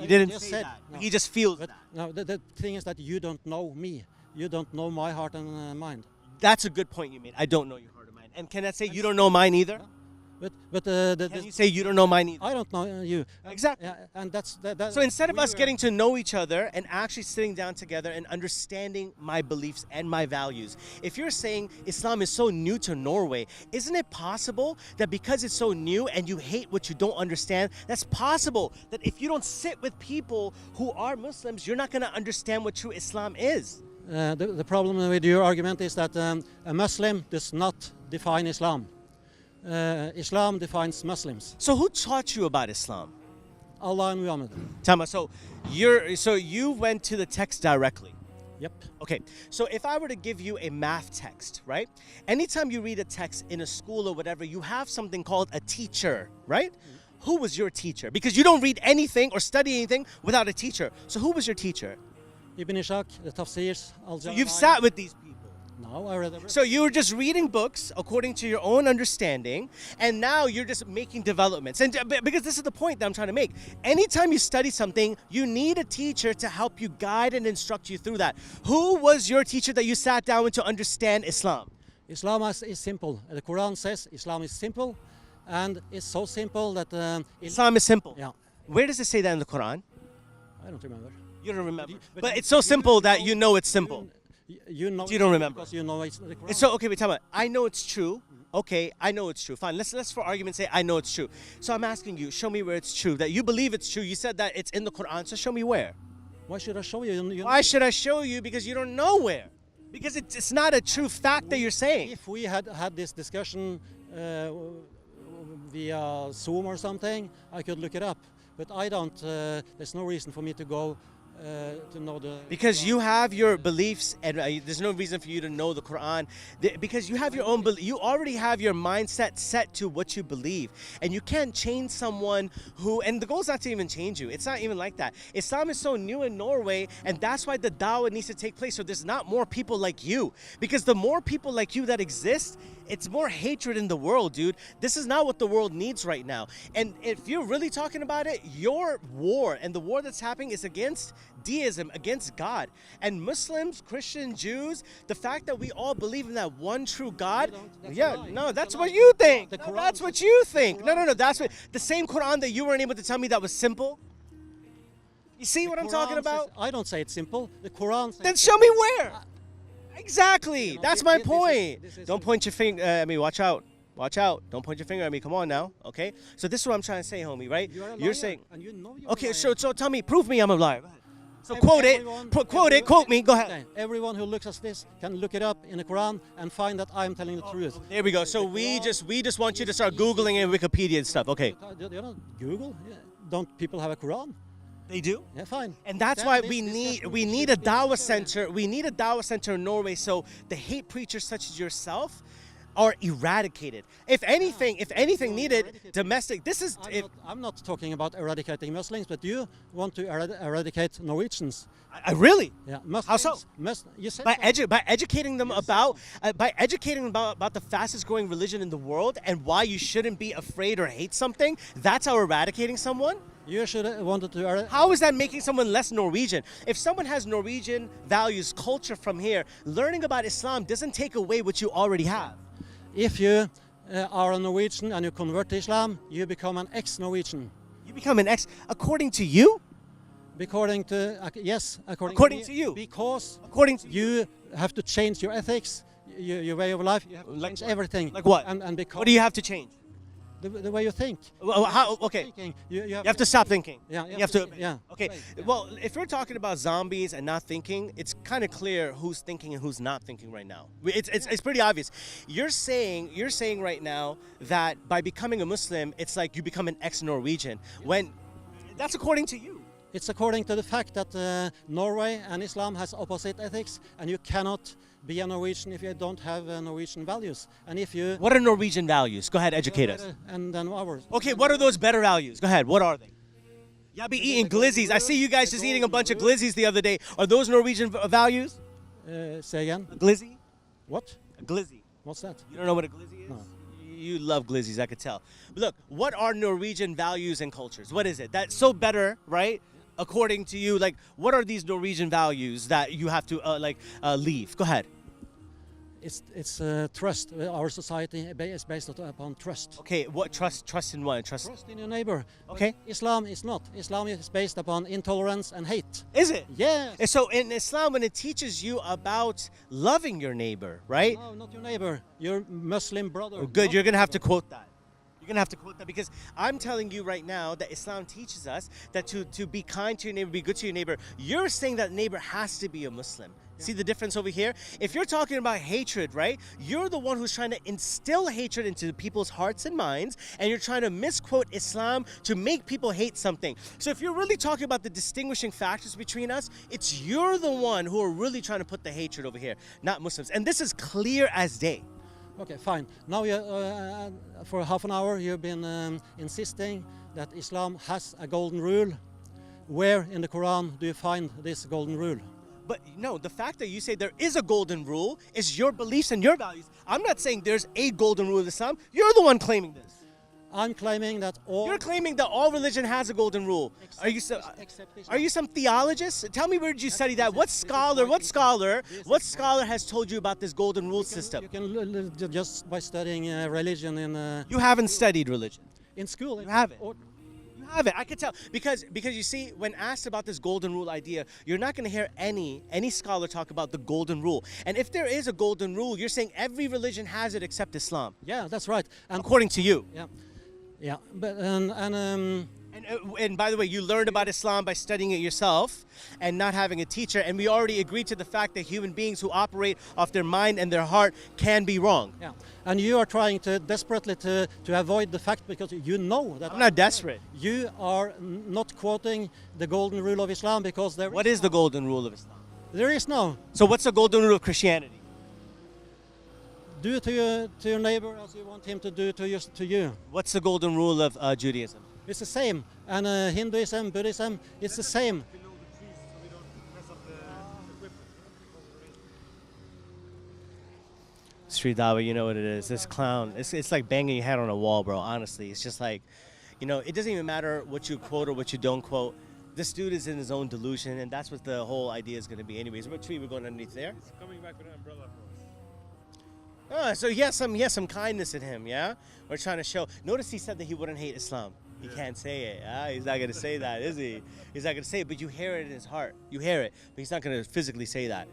didn't just say said that. no. He just feels but, that. No, the thing is that you don't know me. You don't know my heart and mind. That's a good point you made. I don't know your heart and mind. And can I say you don't know mine either? But can you say you don't know mine either? I don't know you. Exactly. And that's so instead of us getting to know each other and actually sitting down together and understanding my beliefs and my values, if you're saying Islam is so new to Norway, isn't it possible that because it's so new and you hate what you don't understand, that's possible that if you don't sit with people who are Muslims, you're not going to understand what true Islam is? The problem with your argument is that a Muslim does not define Islam. Islam defines Muslims. So who taught you about Islam? Allah and Muhammad. Tama, so you went to the text directly. Yep. Okay, so if I were to give you a math text, right? Anytime you read a text in a school or whatever, you have something called a teacher, right? Who was your teacher? Because you don't read anything or study anything without a teacher. So who was your teacher? Ibn Ishaq, the Tafsirs, So you've sat with these people. No, I read them. So you were just reading books according to your own understanding, and now you're just making developments. And because this is the point that I'm trying to make. Anytime you study something, you need a teacher to help you guide and instruct you through that. Who was your teacher that you sat down with to understand Islam? Islam is simple. The Quran says Islam is simple, and it's so simple that... Islam is simple? Yeah. Where does it say that in the Quran? I don't remember. You don't remember. But it's so simple that you know it's simple. You know. You don't remember. Because you know it's the Quran. So okay, wait, tell me. I know it's true. Okay, I know it's true. Fine. Let's for argument's sake, I know it's true. So I'm asking you, show me where it's true. That you believe it's true. You said that it's in the Quran. So show me where. Why should I show you? Why should I show you? Because you don't know where. Because it's not a true fact that you're saying. If we had this discussion via Zoom or something, I could look it up. But I don't. There's no reason for me to go to know the. Because you have your beliefs, and there's no reason for you to know the Quran. Because you have your own, you already have your mindset set to what you believe, and you can't change someone who. And the goal is not to even change you. It's not even like that. Islam is so new in Norway, and that's why the dawah needs to take place. So there's not more people like you, because the more people like you that exist, it's more hatred in the world, dude. This is not what the world needs right now. And if you're really talking about it, your war and the war that's happening is against deism, against God. And Muslims, Christians, Jews, the fact that we all believe in that one true God, that's what you think. No, that's what you think. No, that's what the same Quran that you weren't able to tell me that was simple. You see what I'm talking about? I don't say it's simple. The Quran says. Then show me where. Exactly. That's my point. Don't point your finger. Watch out. Watch out. Don't point your finger at me. Come on now. Okay? So this is what I'm trying to say, homie, right? You're saying. And you know okay, so tell me, prove me I'm a liar. Go ahead. So quote me. Go ahead. Everyone who looks at this can look it up in the Quran and find that I'm telling the truth. There we go. So we just want you to start Googling and Wikipedia and stuff. Okay. You don't Google? Yeah. Don't people have a Quran? They do? Yeah, fine. And that's why we need a dawah center. We need a dawah center in Norway so the hate preachers such as yourself are eradicated. If anything needed, domestic. I'm not talking about eradicating Muslims, but you want to eradicate Norwegians. I really? Yeah. How so? You said by educating them about the fastest growing religion in the world and why you shouldn't be afraid or hate something. That's how eradicating someone. You should have wanted to. How is that making someone less Norwegian? If someone has Norwegian values, culture from here, learning about Islam doesn't take away what you already have. If you are a Norwegian and you convert to Islam, you become an ex-Norwegian. You become an ex, according to you? According to according to you. Because according to you have to change your ethics, your way of life. You have to change everything. Like what? And because what do you have to change? The way you think. Well, how? Okay. You have to stop thinking. Yeah. You have to. Yeah. Okay. Right, yeah. Well, if we're talking about zombies and not thinking, it's kind of clear who's thinking and who's not thinking right now. It's pretty obvious. You're saying right now that by becoming a Muslim, it's like you become an ex-Norwegian. When that's according to you. It's according to the fact that Norway and Islam has opposite ethics, and you cannot be a Norwegian if you don't have Norwegian values. And if you... What are Norwegian values? Go ahead, educate us. And then ours. Okay, what are those better values? Go ahead, what are they? Y'all be eating glizzies. I see you guys just eating a bunch of glizzies the other day. Are those Norwegian values? Say again? A glizzy? What? A glizzy. What's that? You don't know what a glizzy is? No. You love glizzies, I could tell. But look, what are Norwegian values and cultures? What is it? That's so better, right? According to you, like, what are these Norwegian values that you have to leave? Go ahead. It's trust. Our society is based upon trust. Okay, what trust? Trust in what? Trust in your neighbor. Okay. But Islam is not. Islam is based upon intolerance and hate. Is it? Yes. So in Islam, when it teaches you about loving your neighbor, right? No, not your neighbor. Your Muslim brother. Oh, good. You're gonna have to quote that. You're going to have to quote that because I'm telling you right now that Islam teaches us that to be kind to your neighbor, be good to your neighbor. You're saying that neighbor has to be a Muslim. Yeah. See the difference over here? If you're talking about hatred, right? You're the one who's trying to instill hatred into people's hearts and minds, and you're trying to misquote Islam to make people hate something. So if you're really talking about the distinguishing factors between us, it's you're the one who are really trying to put the hatred over here, not Muslims. And this is clear as day. Okay, fine. Now, for half an hour, you've been insisting that Islam has a golden rule. Where in the Quran do you find this golden rule? But no, the fact that you say there is a golden rule is your beliefs and your values. I'm not saying there's a golden rule of Islam. You're the one claiming this. I'm claiming that all... You're claiming that all religion has a golden rule. Are you some theologist? Tell me, where did you study that? What scholar has told you about this golden rule system? You can just by studying religion in... You haven't studied religion. In school. You haven't. You haven't. I could tell. Because you see, when asked about this golden rule idea, you're not going to hear any scholar talk about the golden rule. And if there is a golden rule, you're saying every religion has it except Islam. Yeah, that's right. And according to you. Yeah. Yeah, but and And by the way, you learned about Islam by studying it yourself and not having a teacher. And we already agreed to the fact that human beings who operate off their mind and their heart can be wrong. Yeah, and you are trying to desperately to avoid the fact because you know that I'm not desperate. You are not quoting the golden rule of Islam because there. What is the golden rule of Islam? There is no. So what's the golden rule of Christianity? Do to your neighbor as you want him to do to you. What's the golden rule of Judaism? It's the same, and Hinduism, Buddhism, it's the same. Street dawah, you know what it is. This clown, it's like banging your head on a wall, bro. Honestly, it's just like, you know, it doesn't even matter what you quote or what you don't quote. This dude is in his own delusion, and that's what the whole idea is going to be. Anyways, what tree we're going underneath there? He's coming back with an umbrella for us. So he has some kindness in him, yeah? We're trying to show. Notice he said that he wouldn't hate Islam. He can't say it. He's not going to say that, is he? He's not going to say it, but you hear it in his heart. You hear it, but he's not going to physically say that.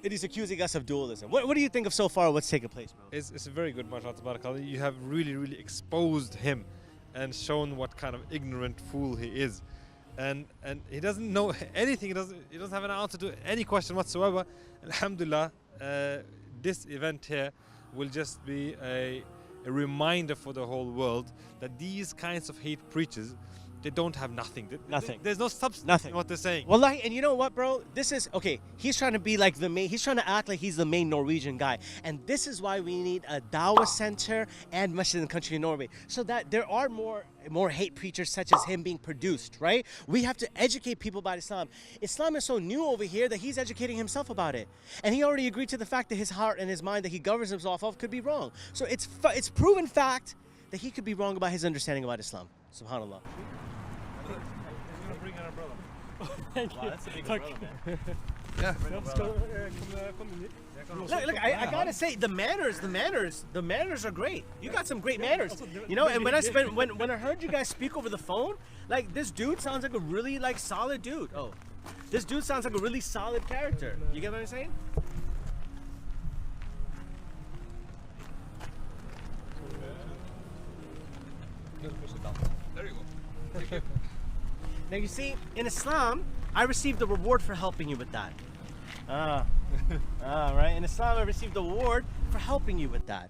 And he's accusing us of dualism. What do you think of so far what's taken place, bro? It's a very good, mashallah, tabarakallah. You have really exposed him and shown what kind of ignorant fool he is. And he doesn't know anything. He doesn't have an answer to any question whatsoever. Alhamdulillah, this event here will just be a reminder for the whole world that these kinds of hate preachers, they don't have nothing. Nothing. There's no substance Nothing. in what they're saying. Wallahi, and you know what, bro? This is, okay, he's trying to be like the main, he's trying to act like he's the main Norwegian guy. And this is why we need a dawah center and masjid in the country of Norway. So that there are more hate preachers such as him being produced, right? We have to educate people about Islam. Islam is so new over here that he's educating himself about it. And he already agreed to the fact that his heart and his mind that he governs himself off could be wrong. So it's proven fact that he could be wrong about his understanding about Islam. SubhanAllah. He's gonna bring an umbrella. Thank you. Wow, that's a big umbrella, man. Yeah. Look, I gotta say, the manners are great. You got some great manners. You know, and when I heard you guys speak over the phone, like, this dude sounds like a really, like, solid dude. Oh, this dude sounds like a really solid character. You get what I'm saying? There you go. Now you see, in Islam, I received a reward for helping you with that. Right? In Islam, I received a reward for helping you with that.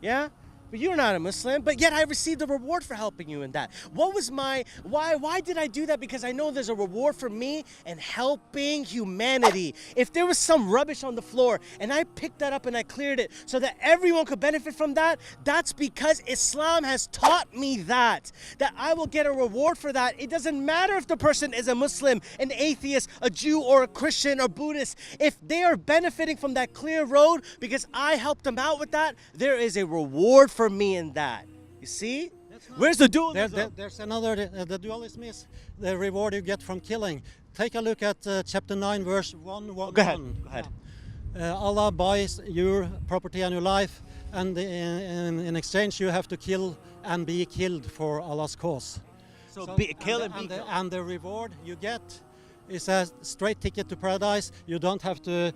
Yeah? But you're not a Muslim, but yet I received a reward for helping you in that. What was my, why did I do that? Because I know there's a reward for me in helping humanity. If there was some rubbish on the floor and I picked that up and I cleared it so that everyone could benefit from that, that's because Islam has taught me that I will get a reward for that. It doesn't matter if the person is a Muslim, an atheist, a Jew, or a Christian or Buddhist. If they are benefiting from that clear road because I helped them out with that, there is a reward for me in that. You see? Where's the dualism? There's another, the dualism is the reward you get from killing. Take a look at chapter 9, verse 1. Go ahead. Allah buys your property and your life, and in exchange you have to kill and be killed for Allah's cause. So kill and be killed. And the reward you get is a straight ticket to paradise. You don't have to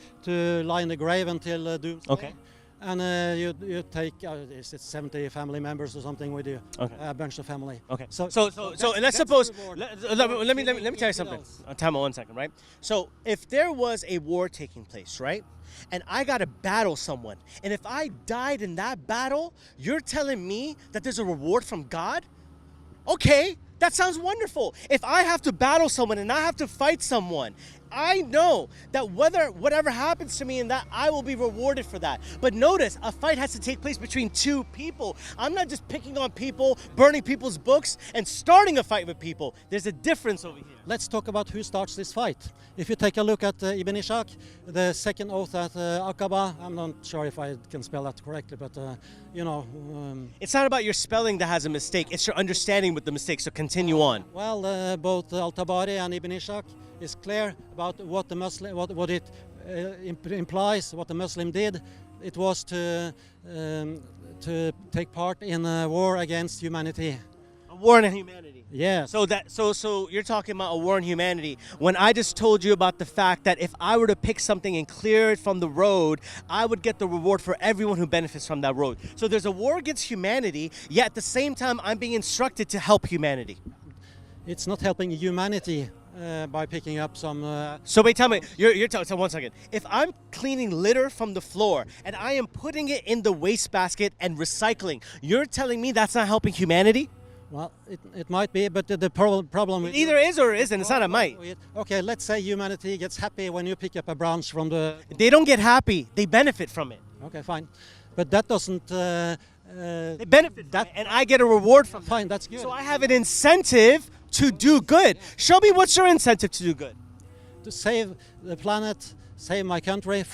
lie in the grave until doomsday. Okay. And you take is it 70 family members or something with you? Okay. A bunch of family. Okay. So let's suppose. Let me tell you something. Time out 1 second, right? So if there was a war taking place, right, and I got to battle someone, and if I died in that battle, you're telling me that there's a reward from God? Okay, that sounds wonderful. If I have to battle someone and I have to fight someone, I know that whatever happens to me in that, I will be rewarded for that. But notice, a fight has to take place between two people. I'm not just picking on people, burning people's books, and starting a fight with people. There's a difference over here. Let's talk about who starts this fight. If you take a look at Ibn Ishaq, the second oath at Aqaba, I'm not sure if I can spell that correctly, but you know. It's not about your spelling that has a mistake, it's your understanding with the mistake, so continue on. Well, both Al-Tabari and Ibn Ishaq is clear about what the Muslim, what it implies, what the Muslim did. It was to take part in a war against humanity. A war on humanity. Yes. So you're talking about a war on humanity. When I just told you about the fact that if I were to pick something and clear it from the road, I would get the reward for everyone who benefits from that road. So there's a war against humanity, yet at the same time I'm being instructed to help humanity. It's not helping humanity by picking up some. So wait, tell me, so 1 second. If I'm cleaning litter from the floor and I am putting it in the wastebasket and recycling, you're telling me that's not helping humanity? Well, it might be, but the problem with It either is or isn't. It's not a might. Okay, let's say humanity gets happy when you pick up a branch from the. They don't get happy. They benefit from it. Okay, fine, but that doesn't. They benefit from it, and I get a reward from it. Fine, that's good. So I have an incentive to do good. Show me what's your incentive to do good. To save the planet, save my country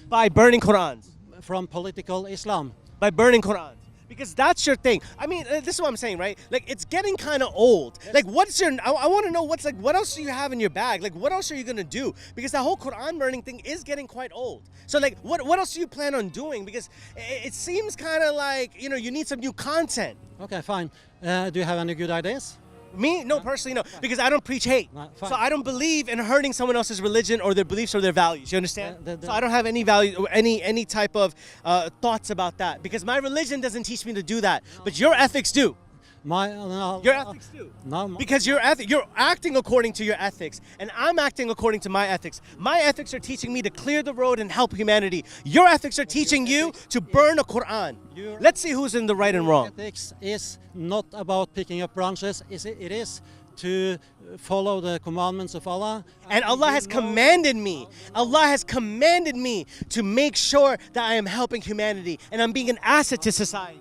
By burning Qurans. from political Islam. By burning Qurans. Because that's your thing. I mean, this is what I'm saying, right? Like, it's getting kind of old. Like, what's your? I want to know what else do you have in your bag? Like, what else are you gonna do? Because the whole Quran burning thing is getting quite old. So, like, what else do you plan on doing? Because it seems kind of like you need some new content. Okay, fine. Do you have any good ideas? Me? No, personally, no. Because I don't preach hate. Fine. So I don't believe in hurting someone else's religion or their beliefs or their values. You understand? So I don't have any value, any type of thoughts about that. Because my religion doesn't teach me to do that. But your ethics do. Your ethics do. No. Because you're acting according to your ethics, and I'm acting according to my ethics. My ethics are teaching me to clear the road and help humanity. Your ethics are teaching you to burn a Quran. Let's see who's in the right and wrong. Ethics is not about picking up branches. It is to follow the commandments of Allah. And Allah has commanded me. Allah has commanded me to make sure that I am helping humanity and I'm being an asset to society.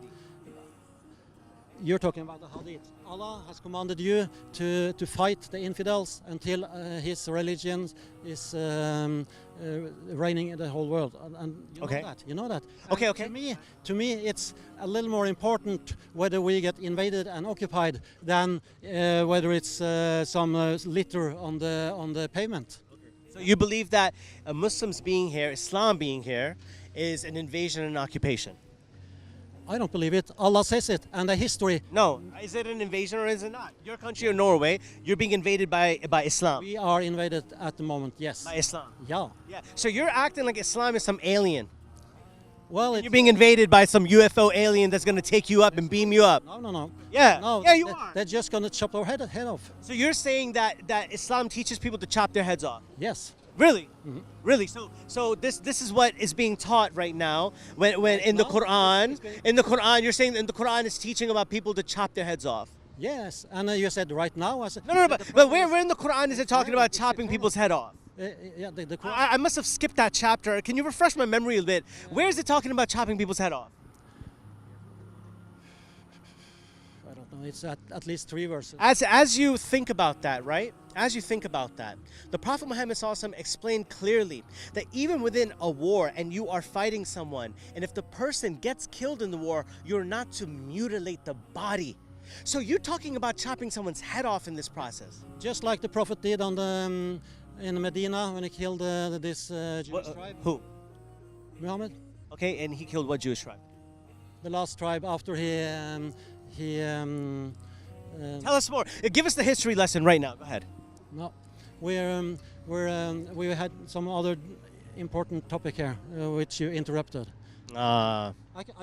You're talking about the Hadith. Allah has commanded you to fight the infidels until his religion is reigning in the whole world. And you know that. You know that. Okay, And okay. To me, it's a little more important whether we get invaded and occupied than whether it's some litter on the pavement. So you believe that Muslims being here, Islam being here, is an invasion and occupation? I don't believe it. Allah says it, and the history. No. Is it an invasion or is it not? Your country or Norway, you're being invaded by Islam. We are invaded at the moment. Yes. By Islam. Yeah. Yeah. So you're acting like Islam is some alien. Well, You're being invaded by some UFO alien that's going to take you up and beam you up. No. Yeah. No. Yeah, you are. They're just gonna chop our head off. So you're saying that Islam teaches people to chop their heads off? Yes. Really? Mm-hmm. Really? So this is what is being taught right now when in the Quran you're saying in the Quran is teaching about people to chop their heads off. Yes, and you said right now. I said, No, but where in the Quran is it talking about chopping people's head off? Yeah, the Quran. I must have skipped that chapter. Can you refresh my memory a bit? Where is it talking about chopping people's head off? I don't know. It's at least 3 verses. As you think about that, right? As you think about that, the Prophet Muhammad ﷺ explained clearly that even within a war and you are fighting someone, and if the person gets killed in the war, you're not to mutilate the body. So you're talking about chopping someone's head off in this process. Just like the Prophet did on the in Medina when he killed this Jewish tribe. Who? Muhammad. Okay, and he killed what Jewish tribe? The last tribe after he Tell us more. Give us the history lesson right now. Go ahead. No, we had some other important topic here, which you interrupted. I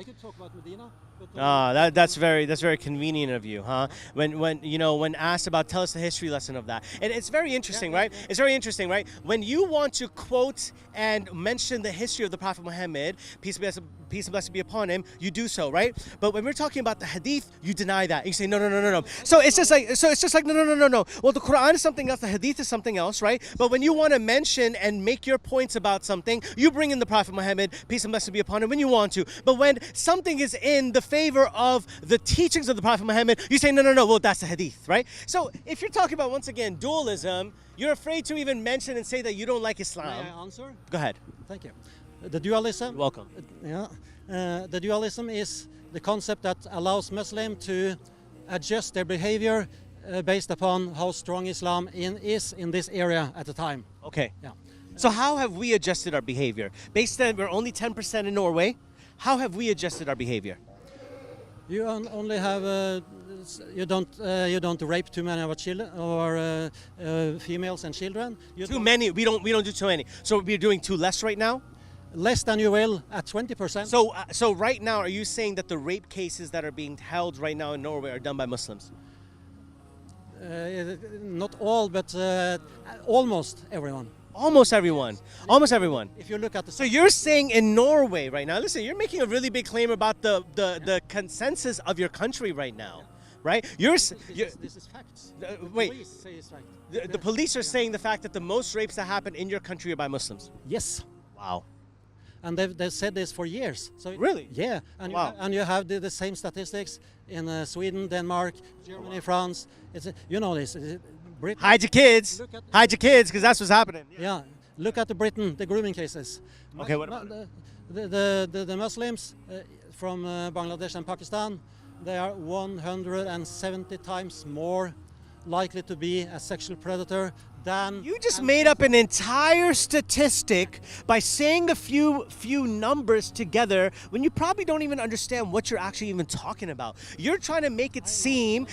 could talk about Medina. But, that's very convenient of you, huh? When asked about, tell us the history lesson of that. And it's very interesting, right? It's very interesting, right? When you want to quote and mention the history of the Prophet Muhammad, peace and blessing be upon him, you do so, right? But when we're talking about the hadith, you deny that. You say no. So it's just like no. Well, the Quran is something else, the hadith is something else, right? But when you want to mention and make your points about something, you bring in the Prophet Muhammad, peace and blessing be upon him, when you want to. But when something is in the favor of the teachings of the Prophet Muhammad, you say no. Well, that's the hadith, right? So if you're talking about, once again, dualism, you're afraid to even mention and say that you don't like Islam. May I answer? Go ahead. Thank you. The dualism. You're welcome. The dualism is the concept that allows Muslims to adjust their behavior based upon how strong Islam is in this area at the time. Okay. Yeah. So how have we adjusted our behavior? Based on we're only 10% in Norway, how have we adjusted our behavior? You only have you don't rape too many of our children or females and children. Too many. We don't do too many. So we're doing too less right now. Less than you will at 20%. So right now, are you saying that the rape cases that are being held right now in Norway are done by Muslims? Not all, but almost everyone. Almost everyone. Almost everyone. If you look at the So you're saying in Norway right now, listen, you're making a really big claim about the consensus of your country right now, right? this is facts. Wait, Police say it's fact. the police are saying the fact that the most rapes that happen in your country are by Muslims. Yes. Wow. And they've said this for years. So Really? Yeah. And Wow. you have the same statistics in Sweden, Denmark, Germany, France. You know this. Britain. Hide your kids. Look at- Hide your kids, because that's what's happening. Yeah. Look at the Britain, the grooming cases. Okay, what about the Muslims from Bangladesh and Pakistan? They are 170 times more likely to be a sexual predator than. You just made up an entire statistic by saying a few numbers together when you probably don't even understand what you're actually even talking about. You're trying to make it seem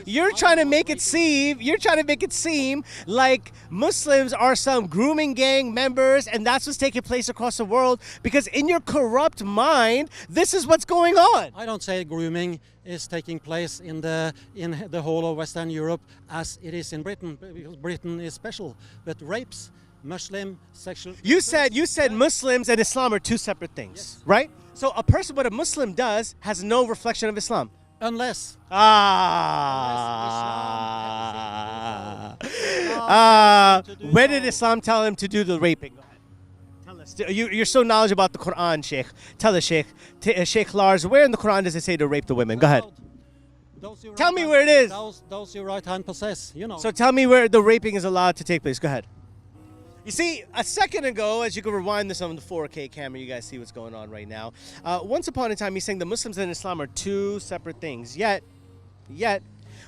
you're trying to make it seem like Muslims are some grooming gang members and that's what's taking place across the world, because in your corrupt mind this is what's going on. I don't say grooming is taking place in the whole of Western Europe as it is in Britain, because Britain is special. But rapes, Muslim sexual. You said Muslims and Islam are two separate things, Yes. right? So a person, what a Muslim does has no reflection of Islam. Unless Where did Islam tell him to do the raping? Go ahead. Tell us. You're so knowledgeable about the Quran, Sheikh. Tell us, Sheikh. Sheikh Lars, where in the Quran does it say to rape the women? Go ahead. Tell me where it is. Those your right hand possess, you know. So tell me where the raping is allowed to take place. Go ahead. You see, a second ago, as you can rewind this on the 4K camera, you guys see what's going on right now. Once upon a time, he's saying the Muslims and Islam are two separate things. Yet,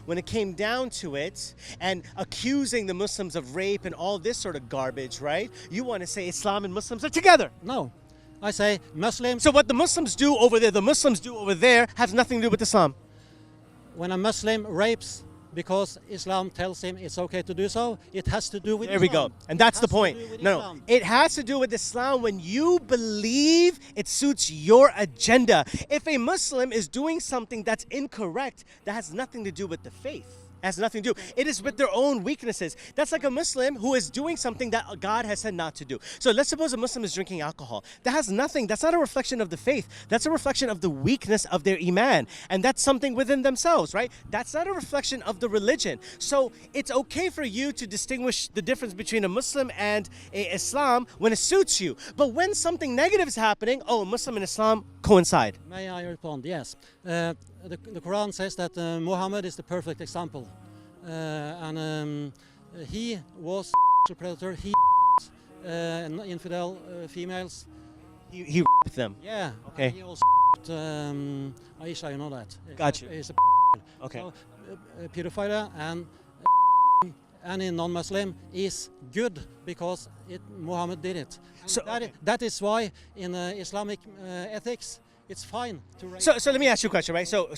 when it came down to it, and accusing the Muslims of rape and all this sort of garbage, right? You want to say Islam and Muslims are together. No, I say Muslims. So what the Muslims do over there, has nothing to do with Islam. When a Muslim rapes because Islam tells him it's okay to do so, it has to do with There we Islam. go. And that's the Has to point. do with No, Islam. it has to do with Islam when you believe it suits your agenda. If a Muslim is doing something that's incorrect, that has nothing to do with the faith. Has nothing to do. It is with their own weaknesses. That's like a Muslim who is doing something that God has said not to do. So let's suppose a Muslim is drinking alcohol. That has nothing. That's not a reflection of the faith. That's a reflection of the weakness of their iman. And that's something within themselves, right? That's not a reflection of the religion. So it's okay for you to distinguish the difference between a Muslim and a Islam when it suits you. But when something negative is happening, oh, Muslim and Islam coincide. May I respond? Yes. The Quran says that Muhammad is the perfect example. And he was a predator. He infidel females. He with them. Yeah. Okay. And he also Aisha, you know that. Gotcha. He's a Okay. So, pedophilia and any non-Muslim is good because Muhammad did it. And So- that is why in Islamic ethics it's fine to rape. So let me ask you a question, right? So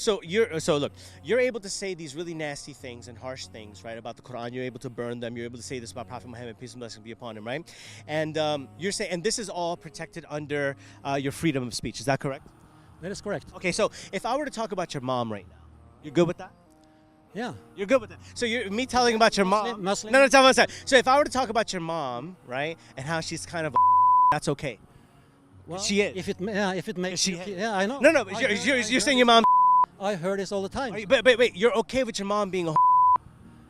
look, you're able to say these really nasty things and harsh things, right, about the Quran. You're able to burn them. You're able to say this about Prophet Muhammad, peace and blessings be upon him, right? And you're saying, and this is all protected under your freedom of speech. Is that correct? That is correct. Okay, so if I were to talk about your mom right now, you're good with that? Yeah. You're good with that. So you're me telling about your mom. Muslim. No, tell me one second. So if I were to talk about your mom, right, and how she's kind of, that's okay. Well, She is. If it makes She you is. yeah, I know. No, but I you're heard saying it. your mom. I heard this all the time. But wait, you're okay with your mom being a.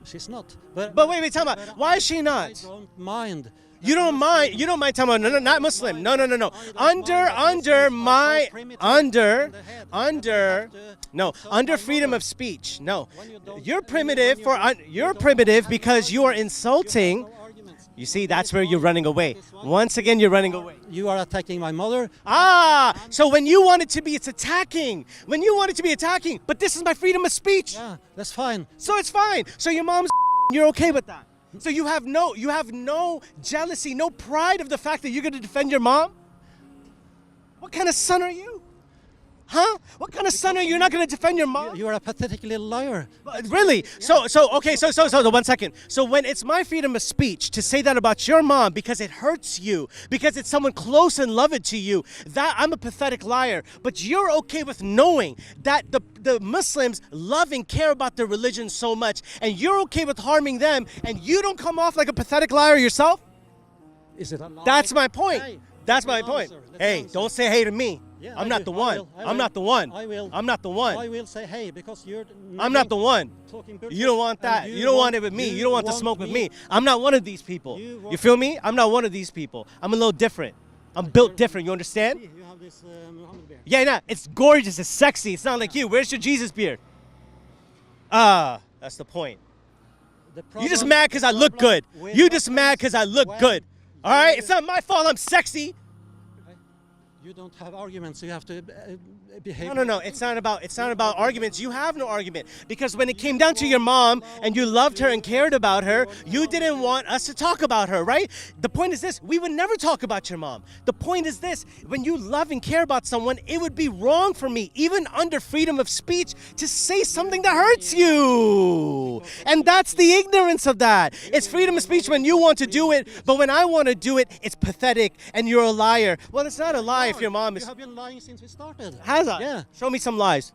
She's not. But wait, tell me, why is she not? I don't mind. You don't mind talking about no, not Muslim. No. Under freedom of speech. No. You're primitive because you are insulting. You see, that's where you're running away. Once again, you're running away. You are attacking my mother. So when you want it to be, it's attacking. When you want it to be attacking, but this is my freedom of speech. Yeah, that's fine. So it's fine. So your mom's you're okay with that. So you have no jealousy, no pride of the fact that you're going to defend your mom? What kind of son are you? Huh? What kind of son are you? You're not going to defend your mom? You are a pathetic little liar. Really? So, okay, so, 1 second. So when it's my freedom of speech to say that about your mom because it hurts you, because it's someone close and loved to you, that I'm a pathetic liar. But you're okay with knowing that the Muslims love and care about their religion so much, and you're okay with harming them, and you don't come off like a pathetic liar yourself? Is it a lie? That's my point. Hey, That's my let's point. answer. Let's Hey, answer. don't say hey to me. Yeah, I'm I not will, the I one. will, I I'm will. not the one. I will. I'm not the one. I will say hey because you're. I'm not the one. Talking bullshit, You don't want and that. You don't want it with me. You don't want to smoke with me. I'm not one of these people. You feel me? I'm not one of these people. I'm a little different. I'm built different. You understand? You have this Muhammad beard. Yeah, nah. It's gorgeous. It's sexy. It's not like you. Where's your Jesus beard? That's the point. The You just problem- mad because I the look problem good. with You just mad Muslims because I look when good. All right? you- It's not my fault I'm sexy. You don't have arguments. You have to behave. No. It's not about arguments. You have no argument because when it came down to your mom and you loved her and cared about her, you didn't want us to talk about her, right? The point is this: we would never talk about your mom. The point is this: when you love and care about someone, it would be wrong for me, even under freedom of speech, to say something that hurts you. And that's the ignorance of that. It's freedom of speech when you want to do it, but when I want to do it, it's pathetic and you're a liar. Well, it's not a lie if your mom is. You have been lying since we started. Has I? Yeah. Show me some lies.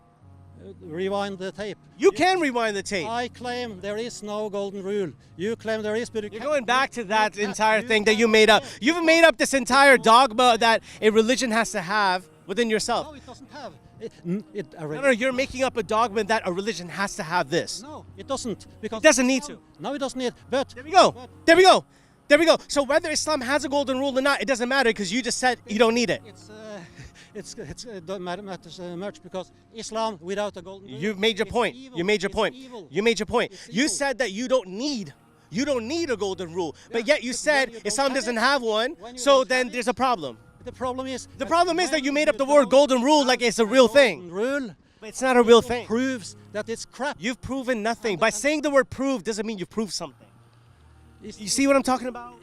Rewind the tape. You can rewind the tape. I claim there is no golden rule. You claim there is, but You're going back to that entire thing that you made up. You've made up this entire dogma that a religion has to have within yourself. No, it doesn't have. No, you're making up a dogma that a religion has to have this. No, it doesn't. Because It doesn't need to. No, it doesn't need. But There we go. but There we go. There we go. So whether Islam has a golden rule or not, it doesn't matter because you just said you don't need it. It's don't matters much because Islam without a golden rule. You made your it's point. evil. You made your It's point. evil. You made your point. It's You evil. said that you don't need a golden rule, but Yeah, yet you but said when you don't Islam have doesn't it- have one. when you So don't then have there's it- a problem. The problem is. The problem is that when you made up the don't word golden rule like have it's a real golden thing. Rule. But it's not a real it thing. Proves that it's crap. You've proven nothing. By saying the word prove doesn't mean you've proved something. You see what I'm talking about?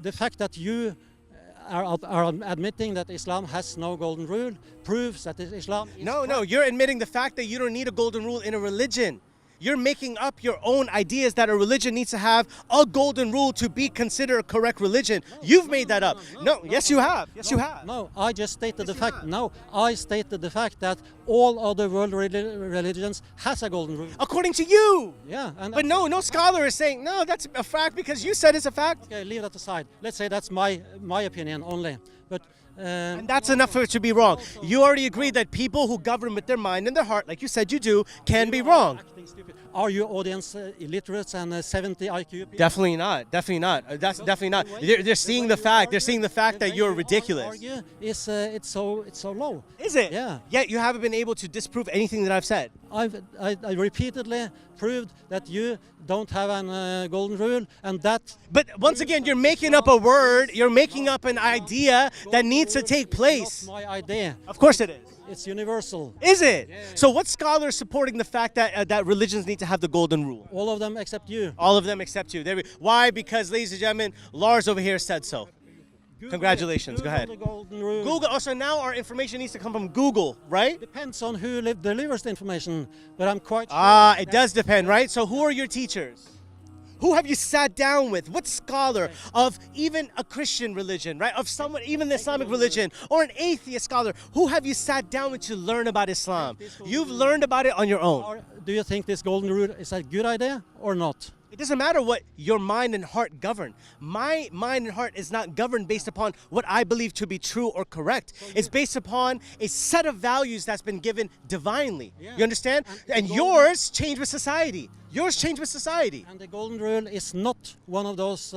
The fact that you are admitting that Islam has no golden rule proves that Islam is No, crap. you're admitting the fact that you don't need a golden rule in a religion. You're making up your own ideas that a religion needs to have a golden rule to be considered a correct religion. You've made that up. No, yes you have. Yes you have. No, I just stated the you fact. have. No, I stated the fact that all other world religions has a golden rule. According to you. Yeah, and But no scholar is saying, no, that's a fact because you said it's a fact. Okay, leave that aside. Let's say that's my opinion only. But And that's enough for it to be wrong. You already agreed that people who govern with their mind and their heart, like you said you do, can be wrong. acting stupid. Are your audience illiterate and 70 IQ people? Definitely not. Definitely not. That's definitely not. They're seeing the fact. They're seeing the fact that you're ridiculous. Argue is it's so low. Is it? Yeah. Yet you haven't been able to disprove anything that I've said. I repeatedly proved that you don't have a golden rule, and that. But once again, you're making up a word. You're making up an idea that needs to take place. It's not my idea. Of course it is. It's universal. Is it? So what scholars supporting the fact that that religions need to have the golden rule? All of them except you. All of them except you. Why? Because, ladies and gentlemen, Lars over here said so. Congratulations. Go ahead. The golden rule. Google. Also, now our information needs to come from Google, right? Depends on who delivers the information, but I'm quite sure. It does depend, right? So who are your teachers? Who have you sat down with? What scholar of even a Christian religion, right? Of someone, even the Islamic religion, or an atheist scholar, who have you sat down with to learn about Islam? You've learned about it on your own. Do you think this golden rule is a good idea or not? It doesn't matter what your mind and heart govern. My mind and heart is not governed based upon what I believe to be true or correct. It's based upon a set of values that's been given divinely. You understand? And yours change with society. Yours change with society. And the golden rule is not one of those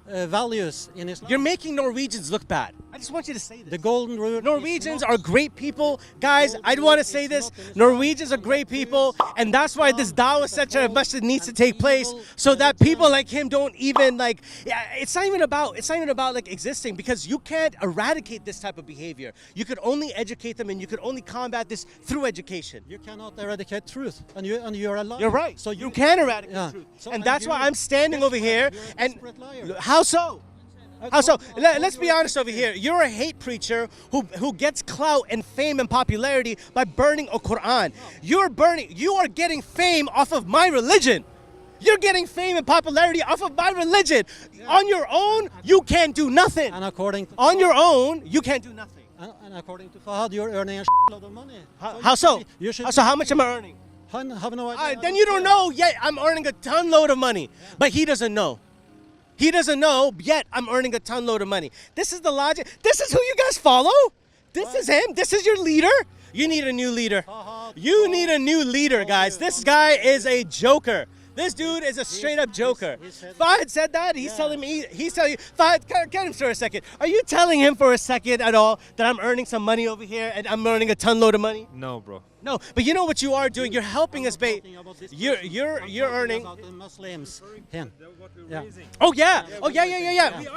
values in Islam. You're making Norwegians look bad. I just want you to say this. The golden rule. Norwegians are great people. Guys, I want to say this. Norwegians are great people, and that's why this Dawah Center message needs to take place so that people like him don't even like it's not even about like existing, because you can't eradicate this type of behavior. You could only educate them, and you could only combat this through education. You cannot eradicate truth, and you're a liar. You're right. So you can eradicate Yeah. truth. So- And that's why you- I'm standing that's over why here. you're a And desperate liar. how so? How so? Let's be honest over here. You're a hate preacher who gets clout and fame and popularity by burning a Quran. You are getting fame off of my religion. You're getting fame and popularity off of my religion. On your own, you can't do nothing. And according to On your own, you can't do nothing. and according to Fahad, you're earning a lot of money. How so? You should. So how much am I earning? Have no idea. Then you don't know yet. I'm earning a ton load of money, but he doesn't know. He doesn't know yet. I'm earning a ton load of money. This is the logic. This is who you guys follow. This is him. This is your leader. You need a new leader. You need a new leader, guys. This guy is a joker. This dude is a straight up joker. Fahad said that. He's telling me. He's telling you. Fahad, get him for a second. Are you telling him for a second at all that I'm earning some money over here and I'm earning a ton load of money? No, bro. No, but you know what you are doing? You're helping us, babe. You're earning. About the Muslims. Him. Yeah. Oh yeah.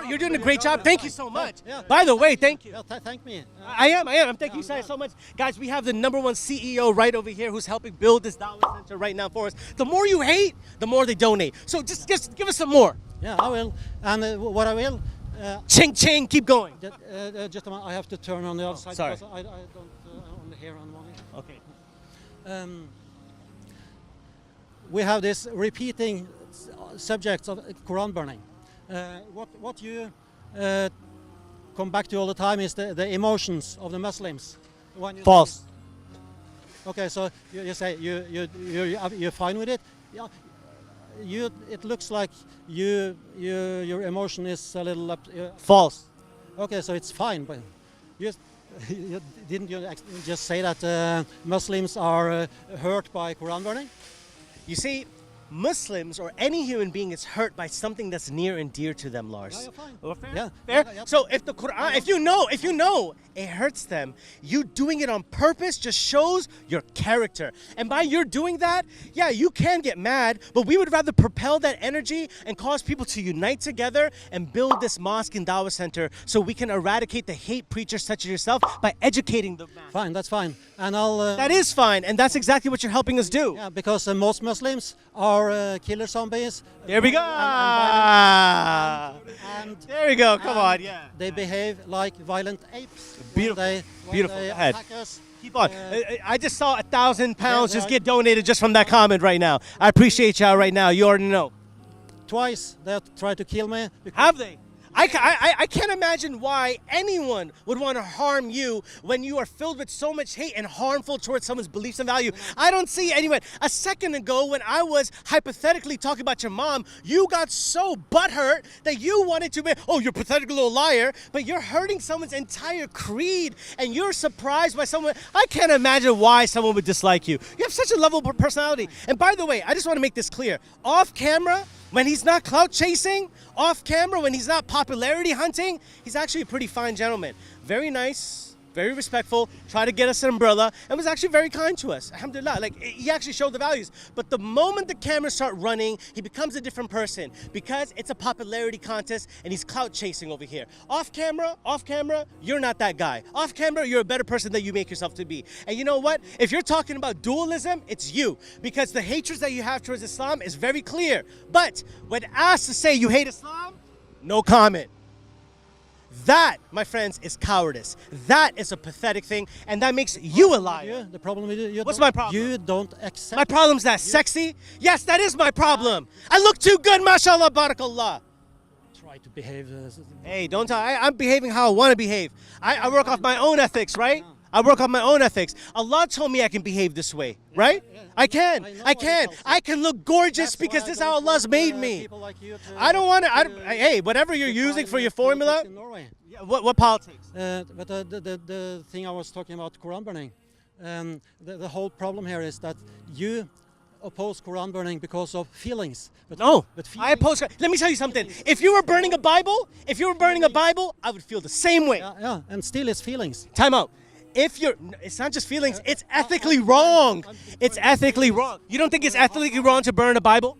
You're doing a great job. Thank you so much. By the way, thank you. Thank me. I am. Thank you so much. Guys, we have the #1 CEO right over here who's helping build this Dawah Center right now for us. The more you hate, the more they donate. So just give us some more. Yeah, I will. And what I will. Ching ching, keep going. Just a minute, I have to turn on the other side. sorry. Because I don't only hear on one. Okay. We have this repeating subjects of Quran burning. What you come back to all the time is the emotions of the Muslims. When you False. Okay, so you say you're fine with it. Yeah. It looks like your emotion is a little up. False. Okay, so it's fine, but didn't you just say that Muslims are hurt by Quran burning? You see, Muslims or any human being is hurt by something that's near and dear to them, Lars. Yeah, you're fine. Oh, fair? Yeah. Fair? Yeah. So if the Quran, if you know it hurts them, you doing it on purpose just shows your character. And by your doing that, yeah, you can get mad, but we would rather propel that energy and cause people to unite together and build this mosque and Dawah Center so we can eradicate the hate preachers such as yourself by educating the masses. Fine, that's fine. And I'll. That is fine, and that's exactly what you're helping us do. Yeah, because most Muslims are killer zombies. There we go. And There we go. Come on, yeah. they behave like violent apes. Beautiful. When Beautiful. they Go ahead. attack us. Keep on. I just saw 1,000 pounds just yeah. get donated just from that comment right now. I appreciate y'all right now. You already know. Twice they tried to kill me. Have they? I can't imagine why anyone would want to harm you when you are filled with so much hate and harmful towards someone's beliefs and value. I don't see anyone. A second ago, when I was hypothetically talking about your mom, you got so butthurt that you wanted to be, oh, you're a pathetic little liar, but you're hurting someone's entire creed and you're surprised by someone. I can't imagine why someone would dislike you. You have such a lovable personality. And by the way, I just want to make this clear. Off camera, when he's not clout chasing, off camera, when he's not popularity hunting, he's actually a pretty fine gentleman. Very nice, very respectful, tried to get us an umbrella, and was actually very kind to us. Alhamdulillah, like he actually showed the values. But the moment the cameras start running, he becomes a different person because it's a popularity contest and he's clout chasing over here. Off camera, you're not that guy. Off camera, you're a better person than you make yourself to be. And you know what? If you're talking about dualism, it's you, because the hatred that you have towards Islam is very clear. But when asked to say you hate Islam, no comment. That, my friends, is cowardice. That is a pathetic thing, and that makes you a liar. The problem with you. What's my problem? You don't accept. My problem's that sexy? Yes, that is my problem. I look too good, mashallah, barakallah. Try to behave. Hey, don't tell. I'm behaving how I want to behave. I work off my own ethics, right? I work on my own ethics. Allah told me I can behave this way, right? I can. I can look gorgeous because this is how Allah's made me. I don't want to. Hey, whatever you're using for your formula. In Norway. What politics? But the thing I was talking about, Quran burning, the whole problem here is that you oppose Quran burning because of feelings. No, but I oppose. Let me tell you something. If you were burning a Bible, I would feel the same way. Yeah, and still it's feelings. Time out. It's not just feelings, it's ethically wrong. It's ethically wrong. You don't think it's ethically wrong to burn a Bible?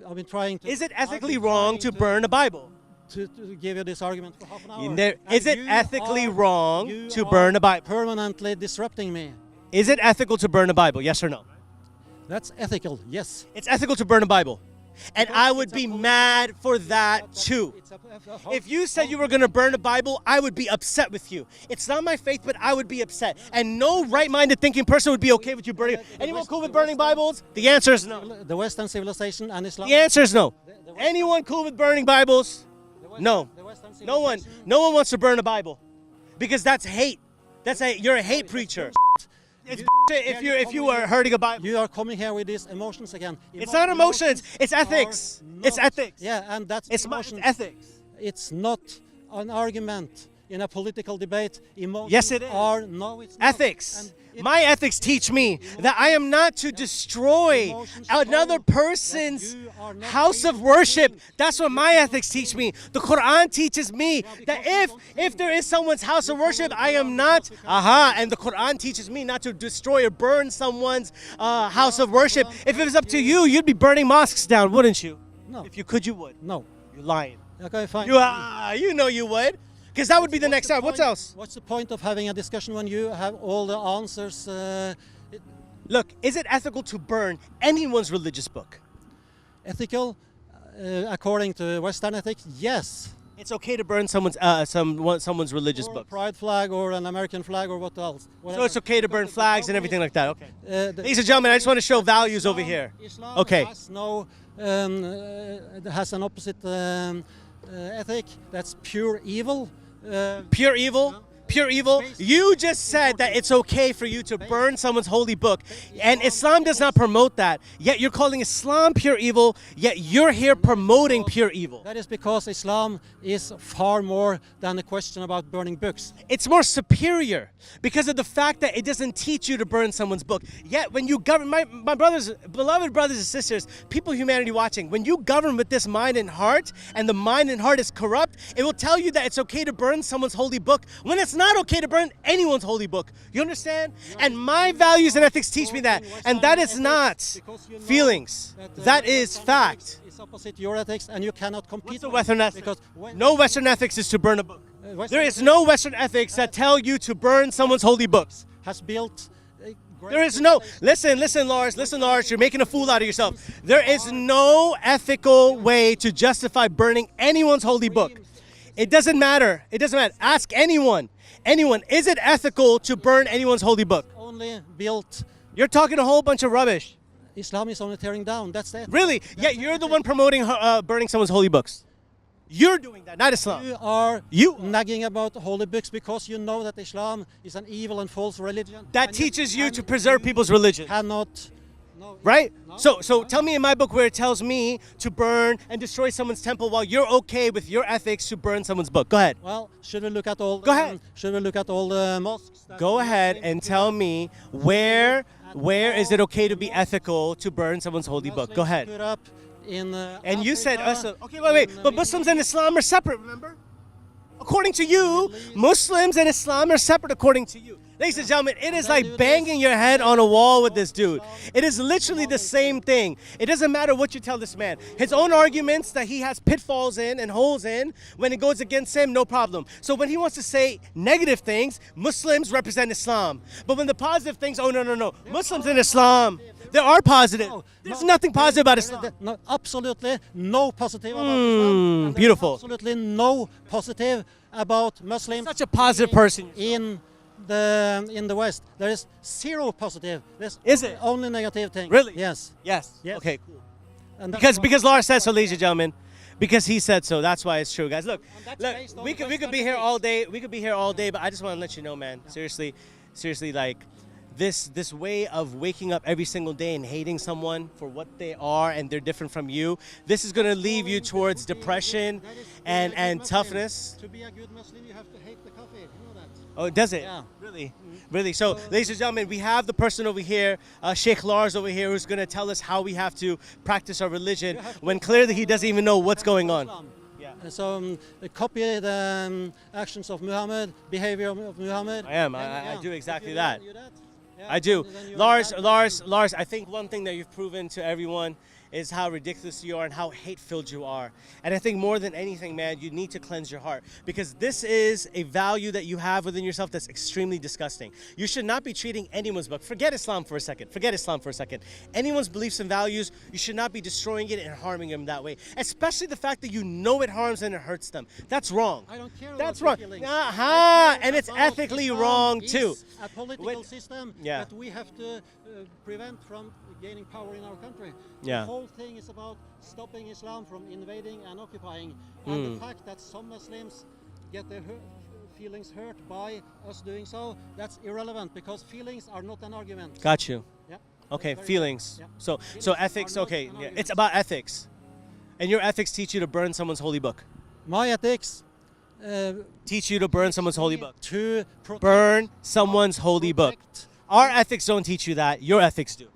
I've been trying to. Is it ethically wrong to burn a Bible? To give you this argument for half an hour. Is it ethically wrong to burn a Bible? Permanently disrupting me. Is it ethical to burn a Bible? Yes or no? That's ethical, yes. It's ethical to burn a Bible. And I would be mad for that too. If you said you were going to burn a Bible, I would be upset with you. It's not my faith, but I would be upset. And no right-minded thinking person would be okay with you burning. Anyone cool with burning Bibles? The answer is no. The Western civilization and Islam. The answer is no. Anyone cool with burning Bibles? No. No one wants to burn a Bible because that's hate. You're a hate preacher. It's if you are hurting a Bible. You are coming here with these emotions again. It's not emotions. It's ethics. It's ethics. Yeah, and that's It's ethics. It's not an argument in a political debate. Emotions Yes, it is. No, it's not. Ethics. My ethics teach me that I am not to destroy another person's house of worship. That's what my ethics teach me. The Quran teaches me that if there is someone's house of worship, I am not, and the Quran teaches me not to destroy or burn someone's house of worship. If it was up to you, you'd be burning mosques down, wouldn't you? No. If you could, you would. No. You're lying. Okay, fine. You know you would. Because that would be the next step. What else? What's the point of having a discussion when you have all the answers? Look, is it ethical to burn anyone's religious book? Ethical, according to Western ethics, yes. It's okay to burn someone's religious Or a book. pride flag or an American flag or what else. So it's okay to burn flags and everything like that. Okay. Ladies and Islam gentlemen, I just want to show values over here. Islam Okay. has has an opposite ethic. That's pure evil. Pure evil? Pure evil? You just said that it's okay for you to burn someone's holy book, and Islam does not promote that. Yet you're calling Islam pure evil, yet you're here promoting pure evil. That is because Islam is far more than a question about burning books. It's more superior because of the fact that it doesn't teach you to burn someone's book. Yet when you govern, my brothers, beloved brothers and sisters, people of humanity watching, when you govern with this mind and heart, and the mind and heart is corrupt, it will tell you that it's okay to burn someone's holy book when it's not okay to burn anyone's holy book. You understand? And my values and ethics teach me that. And that is not feelings. That is fact. It's opposite your ethics, and you cannot compete. What's the Western ethics? Because No Western ethics is to burn a book. There is no Western ethics that tell you to burn someone's holy books. has built. There is no, listen, Lars, you're making a fool out of yourself. There is no ethical way to justify burning anyone's holy book. It doesn't matter. Ask anyone. Is it ethical to burn anyone's holy book? Only built. You're talking a whole bunch of rubbish. Islam is only tearing down. That's the ethic. Really? Yeah, you're the one promoting burning someone's holy books. You're doing that, not Islam. You are nagging about holy books because you know that Islam is an evil and false religion. That teaches you to preserve people's religion. Cannot. Right? So tell me in my book where it tells me to burn and destroy someone's temple while you're okay with your ethics to burn someone's book. Go ahead. Well, should we look at all? Go ahead. Should we look at all the mosques? Go ahead and tell me where is it okay to be ethical to burn someone's holy book? Go ahead. Put up in, And you said Africa, okay, wait. But Muslims and Islam are separate, remember? According to you, Muslims and Islam are separate according to you. Ladies and gentlemen, it is like banging your head on a wall with this dude. It is literally the same thing. It doesn't matter what you tell this man. His own arguments that he has pitfalls in and holes in, when it goes against him, no problem. So when he wants to say negative things, Muslims represent Islam. But when the positive things, oh no. Muslims and Islam, there are positive. There's nothing positive about Islam. No, absolutely no positive about Islam. And Beautiful. Absolutely no positive about Muslims. Such a positive person. In the West, there is zero positive. Is it? Only negative thing. Really? Yes. Yes. Yes. Okay, cool. And that's Because Lars said so, ladies and gentlemen. Because he said so. That's why it's true, guys. Look, based on we could Western be here ethics. all day. We could be here all day, but I just want to let you know, man. Seriously, like this way of waking up every single day and hating someone for what they are and they're different from you, this is going to leave you towards depression and toughness. To be a good Muslim, you have to hate the coffee. You know that. Oh, does it? Yeah. Really? So, ladies and gentlemen, we have the person over here, Sheikh Lars over here, who's going to tell us how we have to practice our religion when clearly he doesn't even know what's going on. Yeah. So copy the actions of Muhammad, behavior of Muhammad. I am. And, I do exactly if you that. do that, yeah, I do. then you are Lars, bad. Lars, I think one thing that you've proven to everyone is how ridiculous you are and how hate-filled you are. And I think more than anything, man, you need to cleanse your heart, because this is a value that you have within yourself that's extremely disgusting. You should not be treating anyone's book. Forget Islam for a second. Forget Islam for a second. Anyone's beliefs and values, you should not be destroying it and harming them that way. Especially the fact that you know it harms and it hurts them. That's wrong. I don't care. That's about wrong. feelings. And it's About ethically Islam wrong is too. A political When- system Yeah. that we have to prevent from gaining power in our country. Yeah. The whole thing is about stopping Islam from invading and occupying. And the fact that some Muslims get their feelings hurt by us doing so, that's irrelevant, because feelings are not an argument. Got you. Yeah. Okay, Very feelings. Yeah. So Feelings ethics. are not Okay, an yeah. argument. It's about ethics, and your ethics teach you to burn someone's holy book. My ethics Teach you to burn someone's holy book. to protect, Burn someone's holy book. protect Our ethics don't teach you that. Your ethics do.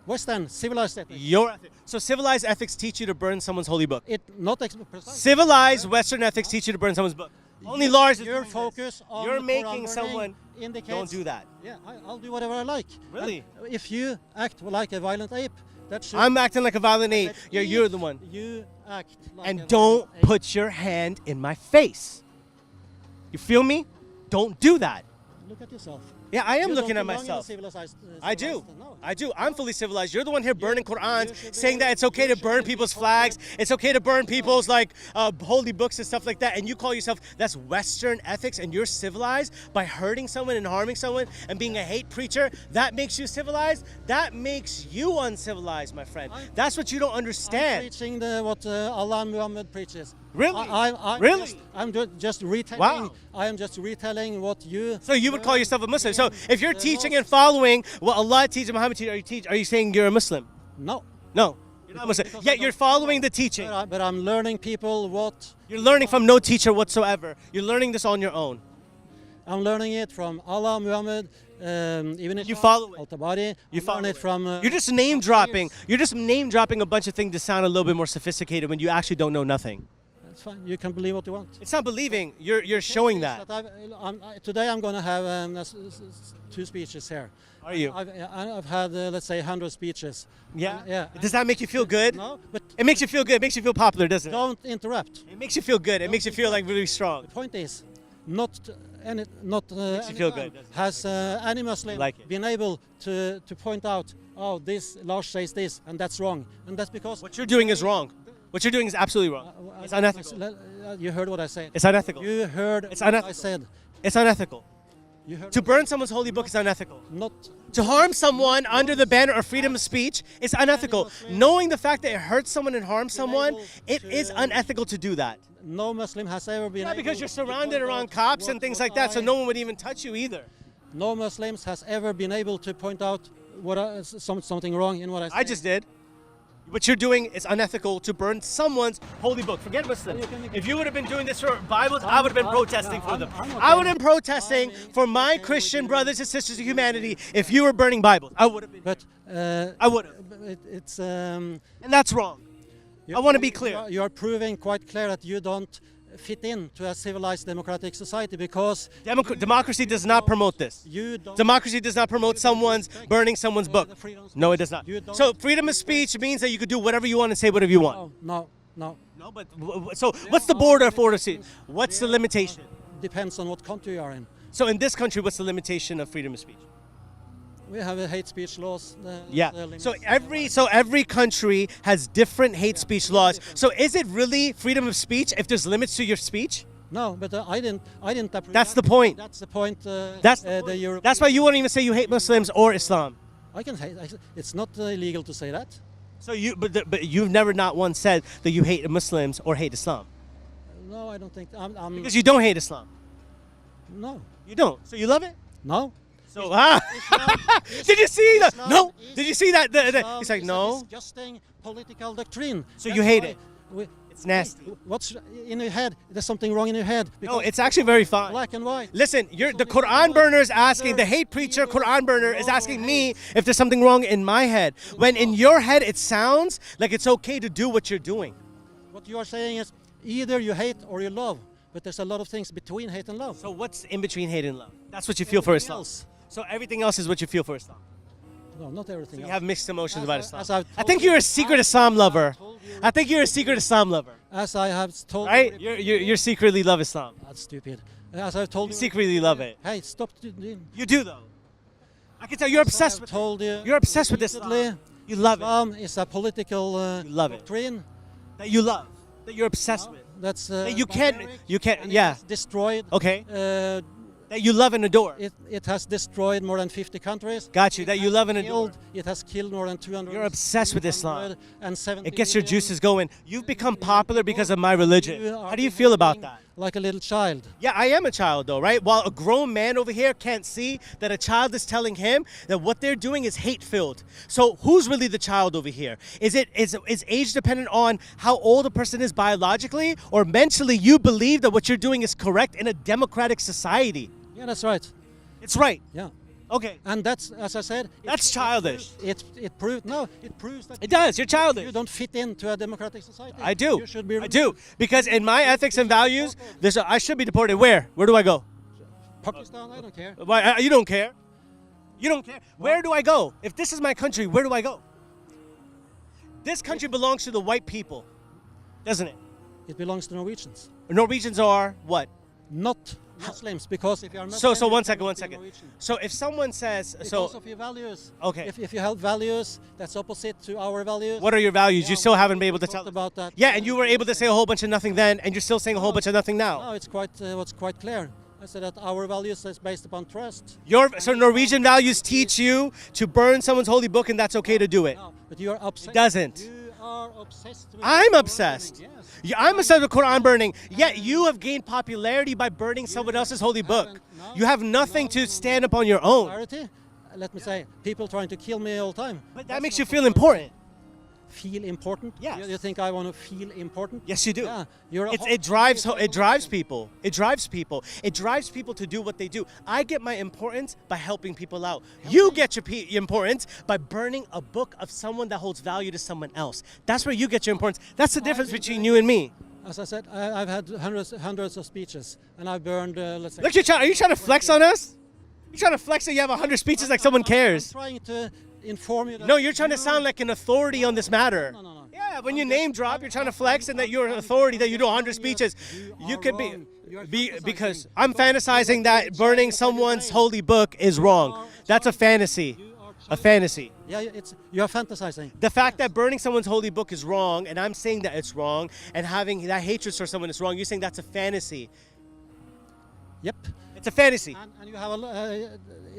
Western civilized ethics. Your ethics. So civilized ethics teach you to burn someone's holy book. It not precisely. Civilized Western ethics teach you to burn someone's book. Only Lars is Your doing this. focus on You're the Quran making burning someone. indicates, Don't do that. Yeah, I'll do whatever I like. Really? And if you act like a violent ape, that should. I'm acting like a violent ape. that You're if the one. You act like a And violent don't ape, put your hand in my face. You feel me? Don't do that. Look at yourself. Yeah, I am You looking don't at belong in a myself. civilized, I do. civilized- no. I do. I'm fully civilized. You're the one here burning Qur'ans, should be- saying that it's okay you to should burn be people's totally- flags. It's okay to burn people's like holy books and stuff like that. And you call yourself that's Western ethics, and you're civilized by hurting someone and harming someone and being a hate preacher. That makes you civilized. That makes you uncivilized, my friend. That's what you don't I'm understand. preaching what Allah and Muhammad preaches. Really? I'm Really? just retelling. Wow. I am just retelling what you. So you would call yourself a Muslim. So if you're the teaching laws. and following what Allah teaches, Muhammad teaches, are you saying you're a Muslim? No. No, you're not Muslim. Because Yet I you're don't following follow. the teaching. But I'm learning people what. You're learning from no teacher whatsoever. You're learning this on your own. I'm learning it from Allah, Muhammad, even You follow it. Al-Tabari. You I'm follow learning it from. You're just name dropping. You're just name dropping a bunch of things to sound a little bit more sophisticated when you actually don't know nothing. That's fine. You can believe what you want. It's not believing. You're showing that. Today I'm going to have 2 speeches here. Are you? I've had let's say 100 speeches. Yeah. Yeah. Does that make you feel good? No, but It makes you feel good. It makes you feel popular, doesn't it? don't interrupt. It makes you feel good. It makes you feel like really strong. The point is, not any, not Makes you any feel time good, doesn't it? has any Muslim Like it. been able to point out, oh, this Lars says this and that's wrong, and that's because What you're doing is wrong. What you're doing is absolutely wrong. It's unethical. You heard what I said. It's unethical. You heard It's what I unethical. said. It's unethical. You heard To burn someone's holy book is unethical. not. To harm someone under the banner of freedom of speech is unethical. Knowing the fact that it hurts someone and harms someone, it is unethical to do that. No Muslim has ever been. Yeah, because able you're to surrounded point around out cops what- and things what like that, so I- no one would even touch you either. No Muslims has ever been able to point out something wrong in what I said. I just did. What you're doing is unethical to burn someone's holy book. Forget Muslims. If you would have been doing this for Bibles, I would have been protesting for them. I'm okay. I would have been protesting I mean, for my okay, Christian we- brothers and sisters of humanity if you were burning Bibles. I would have been. But I would have. it's. And that's wrong. I want to be clear. You are proving quite clear that you don't fit into a civilized democratic society because Democracy does not promote this. you don't. Democracy does not promote someone's burning someone's book. the freedom of No, it speech. does not. You don't- So freedom of speech means that you could do whatever you want and say whatever you want. No. No, but so what's the border for it? What's the limitation? Depends on what country you are in. So in this country, what's the limitation of freedom of speech? We have a hate speech laws. Yeah. limits. So every country has different hate speech laws. So is it really freedom of speech if there's limits to your speech? No, but I didn't approve. That's that. the point. That's the point. That's the point. European. That's why you won't even say you hate Muslims or Islam. I can hate. It's not illegal to say that. So but you've never not once said that you hate Muslims or hate Islam No, I don't think. I'm because you don't hate Islam. no. You don't. So you love it. No. So Islam did you see that? Islam No. is- Did you see that? Islam He's like, is no. a disgusting political doctrine. So you hate why it? we- It's nasty. What's in your head? There's something wrong in your head. No, because it's actually very fine. black and white. Listen, the Quran burner is asking, the hate preacher Quran burner is asking me if there's something wrong in my head. When in your head it sounds like it's okay to do what you're doing. What you are saying is either you hate or you love, but there's a lot of things between hate and love. So what's in between hate and love? That's what you feel for Everything Islam. else. So everything else is what you feel for Islam. No, not everything. You else. have mixed emotions about As Islam. I've I told think you- you're a secret as Islam I've lover. told you- I think you're a secret Islam lover. As I have told Right? you. You're secretly love Islam. That's stupid. As I've told You you. secretly love it. Hey, stop doing. You do though. I can tell you're obsessed with it. Told you. You're obsessed with repeatedly, Islam. You love it. Islam is a political You love it. doctrine. That you love. That you're obsessed with. That's That you can't. barbaric, You can't. and it Yeah. has destroyed. Okay. Uh, That you love and adore. it has destroyed more than 50 countries. Got you. It That you has love and adore. It has killed more than 200. You're obsessed with Islam. 270 It gets your million. juices going. You've become popular because of my religion. are How do you feel about behaving that? Like a little child. Yeah, I am a child though, right? While a grown man over here can't see that a child is telling him that what they're doing is hate-filled. So who's really the child over here? Is age dependent on how old a person is biologically, or mentally you believe that what you're doing is correct in a democratic society? Yeah, that's right. It's right. Yeah. Okay. And that's, as I said, That's childish. It proves that It does. You're childish. you don't fit into a democratic society. I do. You should be I do. Because in my ethics and values, I should be deported. Where? Where do I go? Pakistan, I don't care. Why? You don't care. You don't care. Where do I go? If this is my country, where do I go? This country belongs to the white people, doesn't it? It belongs to Norwegians, Norwegians are what? not Muslims. Because if you are Muslim, So you one cannot second. be Norwegian. So if someone says, Because of your values. Okay. If you have values that's opposite to our values. what are your values? Yeah, You still haven't been we able to talked tell. about that. Yeah, and you were able to say a whole bunch of nothing then, and you're still saying a whole bunch of nothing now. No, it's quite clear. I said that our values is based upon trust. So Norwegian values teach you to burn someone's holy book, and that's okay to do it. No, but you are obsessed. doesn't. You are obsessed with I'm Quran obsessed. burning, yes. Yeah, I'm obsessed with Quran burning. Yet you have gained popularity by burning someone else's holy book. No, You have nothing no, to no, stand up on your own. Popularity? Let me say, people trying to kill me all the time. But that That's makes not you feel popularity. important. Feel important? Yes. You think I want to feel important? Yes, you do. Yeah. You're a It drives people. It drives people. It drives people to do what they do. I get my importance by helping people out. You get your importance by burning a book of someone that holds value to someone else. That's where you get your importance. That's the difference between you and me. As I said, I've had hundreds of speeches, and I've burned, let's say. Look, are you trying to flex on us? You trying to flex that you have 100 speeches like someone cares? I'm trying to inform you that. No, you're trying to sound like an authority on this matter. No. Yeah, when you name drop, you're trying to flex and that you're an authority, that you do 100 speeches. You are could wrong. You are because fantasizing. I'm fantasizing that burning someone's holy book is wrong. That's a fantasy. A fantasy. Yeah, you are fantasizing. The fact that burning someone's holy book is wrong, and I'm saying that it's wrong, and having that hatred for someone is wrong, you're saying that's a fantasy. Yep. It's a fantasy. And you have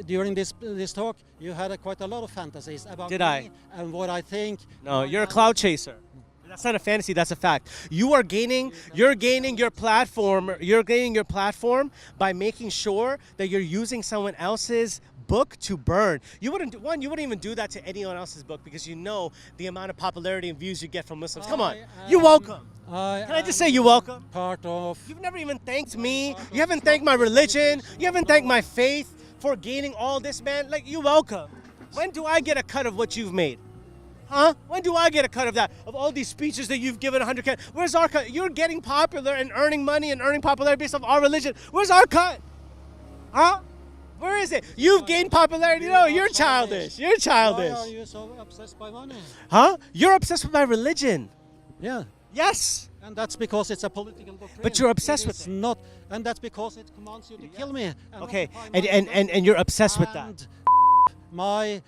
during this talk, you had quite a lot of fantasies about Did me I? and what I think. No, you're a cloud chaser. That's not a fantasy, that's a fact. You're gaining your platform by making sure that you're using someone else's book to burn. You wouldn't even do that to anyone else's book because you know the amount of popularity and views you get from Muslims. Come on. You're welcome. Can I just say you're welcome? Part of. You've never even thanked me. You haven't thanked my religion. You haven't thanked my faith for gaining all this, man. Like, you're welcome. When do I get a cut of what you've made? Huh? When do I get a cut of that? Of all these speeches that you've given 100K? Where's our cut? You're getting popular and earning money and earning popularity based off our religion. Where's our cut? Huh? Where is it? You've gained popularity. No, you're childish. You're childish. Why are you so obsessed by money? Huh? You're obsessed with my religion. Yeah. Yes. And that's because it's a political doctrine. But you're obsessed with It's it. not, and that's because it commands you to kill me. Okay. And you're obsessed with that. And my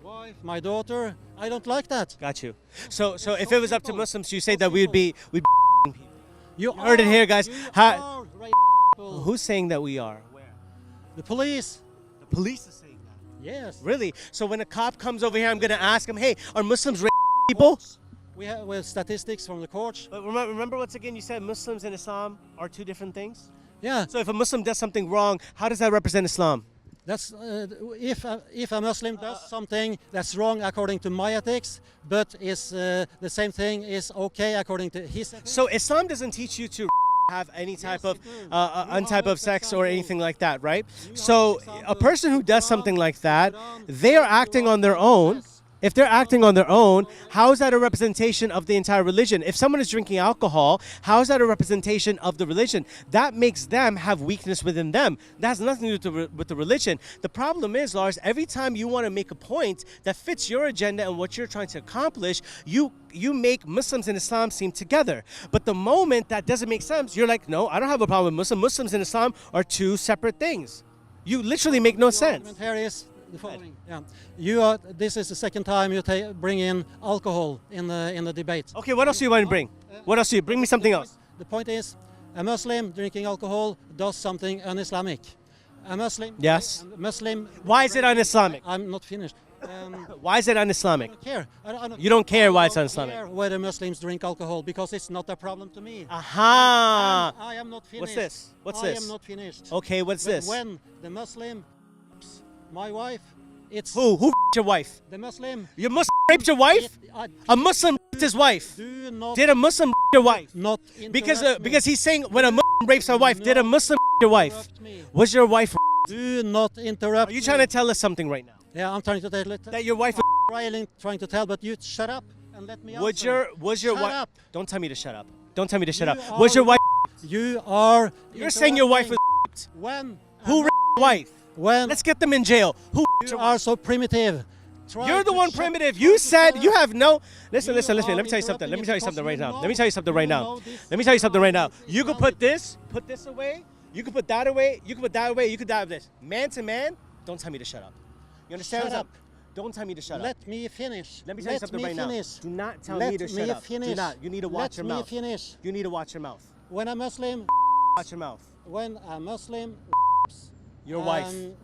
wife, my daughter, I don't like that. Got you. So if it was up to Muslims, you say that we'd be people. You heard it here, guys. You How- are people. Who's saying that we are? Where? The police. The police is saying that. Yes. Really? So when a cop comes over here, I'm gonna ask him, "Hey, are Muslims people?" We have statistics from the courts. But remember once again, you said Muslims and Islam are two different things. Yeah. So if a Muslim does something wrong, how does that represent Islam? That's if a Muslim does something that's wrong according to my ethics, but is the same thing is okay according to his ethics. So Islam doesn't teach you to have any type of sex or anything like that, right? So a person who does something like that, they are acting on their own. If they're acting on their own, how is that a representation of the entire religion? If someone is drinking alcohol, how is that a representation of the religion? That makes them have weakness within them. That has nothing to do with the religion. The problem is, Lars, every time you want to make a point that fits your agenda and what you're trying to accomplish, you make Muslims and Islam seem together. But the moment that doesn't make sense, you're like, no, I don't have a problem with Muslims. Muslims and Islam are two separate things. You literally make no sense. Here is the following. Yeah, this is the second time you bring in alcohol in the debate. Okay, what else do you want to bring? What else do you bring me something else? The point is, a Muslim drinking alcohol does something un-Islamic. A Muslim. Yes. A Muslim. Why is it un-Islamic? I'm not finished. Why is it un-Islamic? I don't care. You don't care why it's I un-Islamic? don't care whether Muslims drink alcohol because it's not a problem to me. Aha! I am not finished. What's this? What's I this? am not finished. Okay, what's But this? when the Muslim, my wife, it's Who your wife? the Muslim. Your Muslim raped your wife? A Muslim raped his wife. Do not. Did a Muslim your wife? Not Because he's saying when a Muslim rapes her wife, did a Muslim your wife? interrupt me. Was your wife? Do not interrupt. Are you me. trying to tell us something right now? Yeah, I'm trying to tell it. That your wife? Trying to tell, but you shut up and let me Was answer. your Shut wife? up. Don't tell me to shut up. Don't tell me to shut You up. Was your are- wife? You are. You're saying your wife was raped. When? Who raped your wife? When? Let's get them in jail. Who raped You your are wife? so primitive. Try You're the to one shut- primitive. try You to said shut you up. have no. Listen. You Let me are tell you something. interrupting Let me tell you me something right because now. you Let me tell you something right know now. this Let me tell you something right now. is You can put this away. You can put that away. You can put that away. You can have this. Man to man, don't tell me to shut up. You understand? Shut what's up. Don't tell me to shut up. Let me finish. Let me tell you something right now. finish. Do not tell Let me to shut up. Finish. Do not. You need to watch your Let me mouth. finish. You need to watch your mouth. When a Muslim, Watch your mouth. when a Muslim, Your wife. Did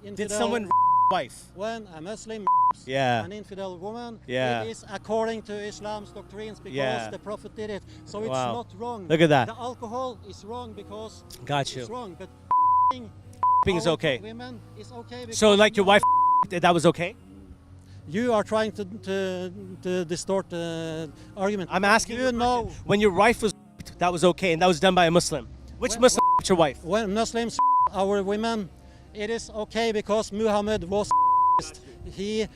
infidel, someone wife? when a Muslim Yeah. an infidel woman, Yeah. it is according to Islam's doctrines because Yeah. the Prophet did it. So it's Wow. not wrong. Look at that. The alcohol is wrong because Got you. it's wrong, but Being is our okay. women is okay. So because like your wife, that was okay? you are trying to distort the argument. I'm asking you know when your wife was that was okay and that was done by a Muslim. Which When- Muslim your wife? when Muslims our women, it is okay because Muhammad was he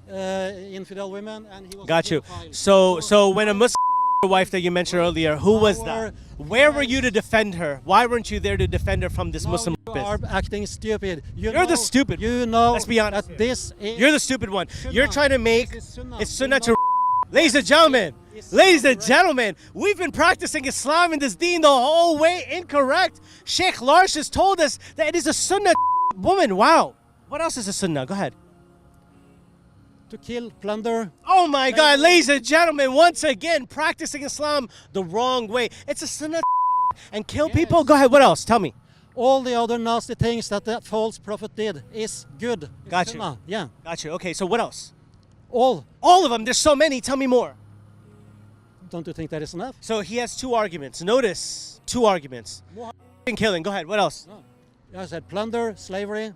infidel women and he was Got a you. pedophile. So when a Muslim wife that you mentioned earlier, who was Our that? Where were you to defend her? Why weren't you there to defend her from this now Muslim you are rapist? acting stupid. You're the stupid You know Let's be honest that here. this is You're the stupid one. You're Sunnah. trying to make This is Sunnah. it's You sunnah to know- Ladies and gentlemen, It's ladies and correct. gentlemen, we've been practicing Islam in this deen the whole way incorrect. Sheikh Lars just told us that it is a sunnah woman. Wow. What else is a sunnah? Go ahead. to kill, plunder. Oh my God, ladies and gentlemen, once again, practicing Islam the wrong way. It's a sunnah and kill people? Yes. Go ahead, what else? Tell me. All the other nasty things that the false prophet did is good. It's Got you. sunnah. Yeah. Got you. Okay, so what else? All. All of them. There's so many. Tell me more. Don't you think that is enough? So he has two arguments. Notice, two arguments. And killing. Go ahead. What else? I said plunder, slavery,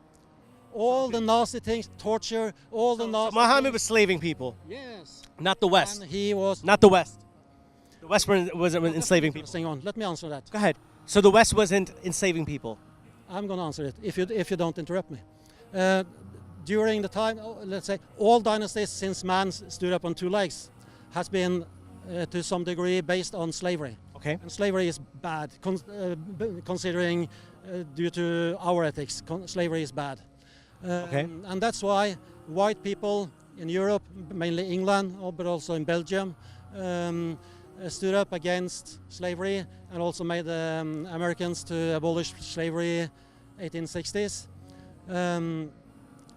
all the nasty things, torture, all the nasty Muhammad was things. slaving people, Yes. not the West. And he was. Not the West. The West wasn't enslaving people. Hang on. Let me answer that. Go ahead. So the West wasn't enslaving people. I'm going to answer it if you don't interrupt me. During the time, let's say, all dynasties since man stood up on two legs has been to some degree based on slavery. Okay. And slavery is bad, considering due to our ethics, slavery is bad. Okay. And that's why white people in Europe, mainly England, but also in Belgium, stood up against slavery and also made Americans to abolish slavery 1860s.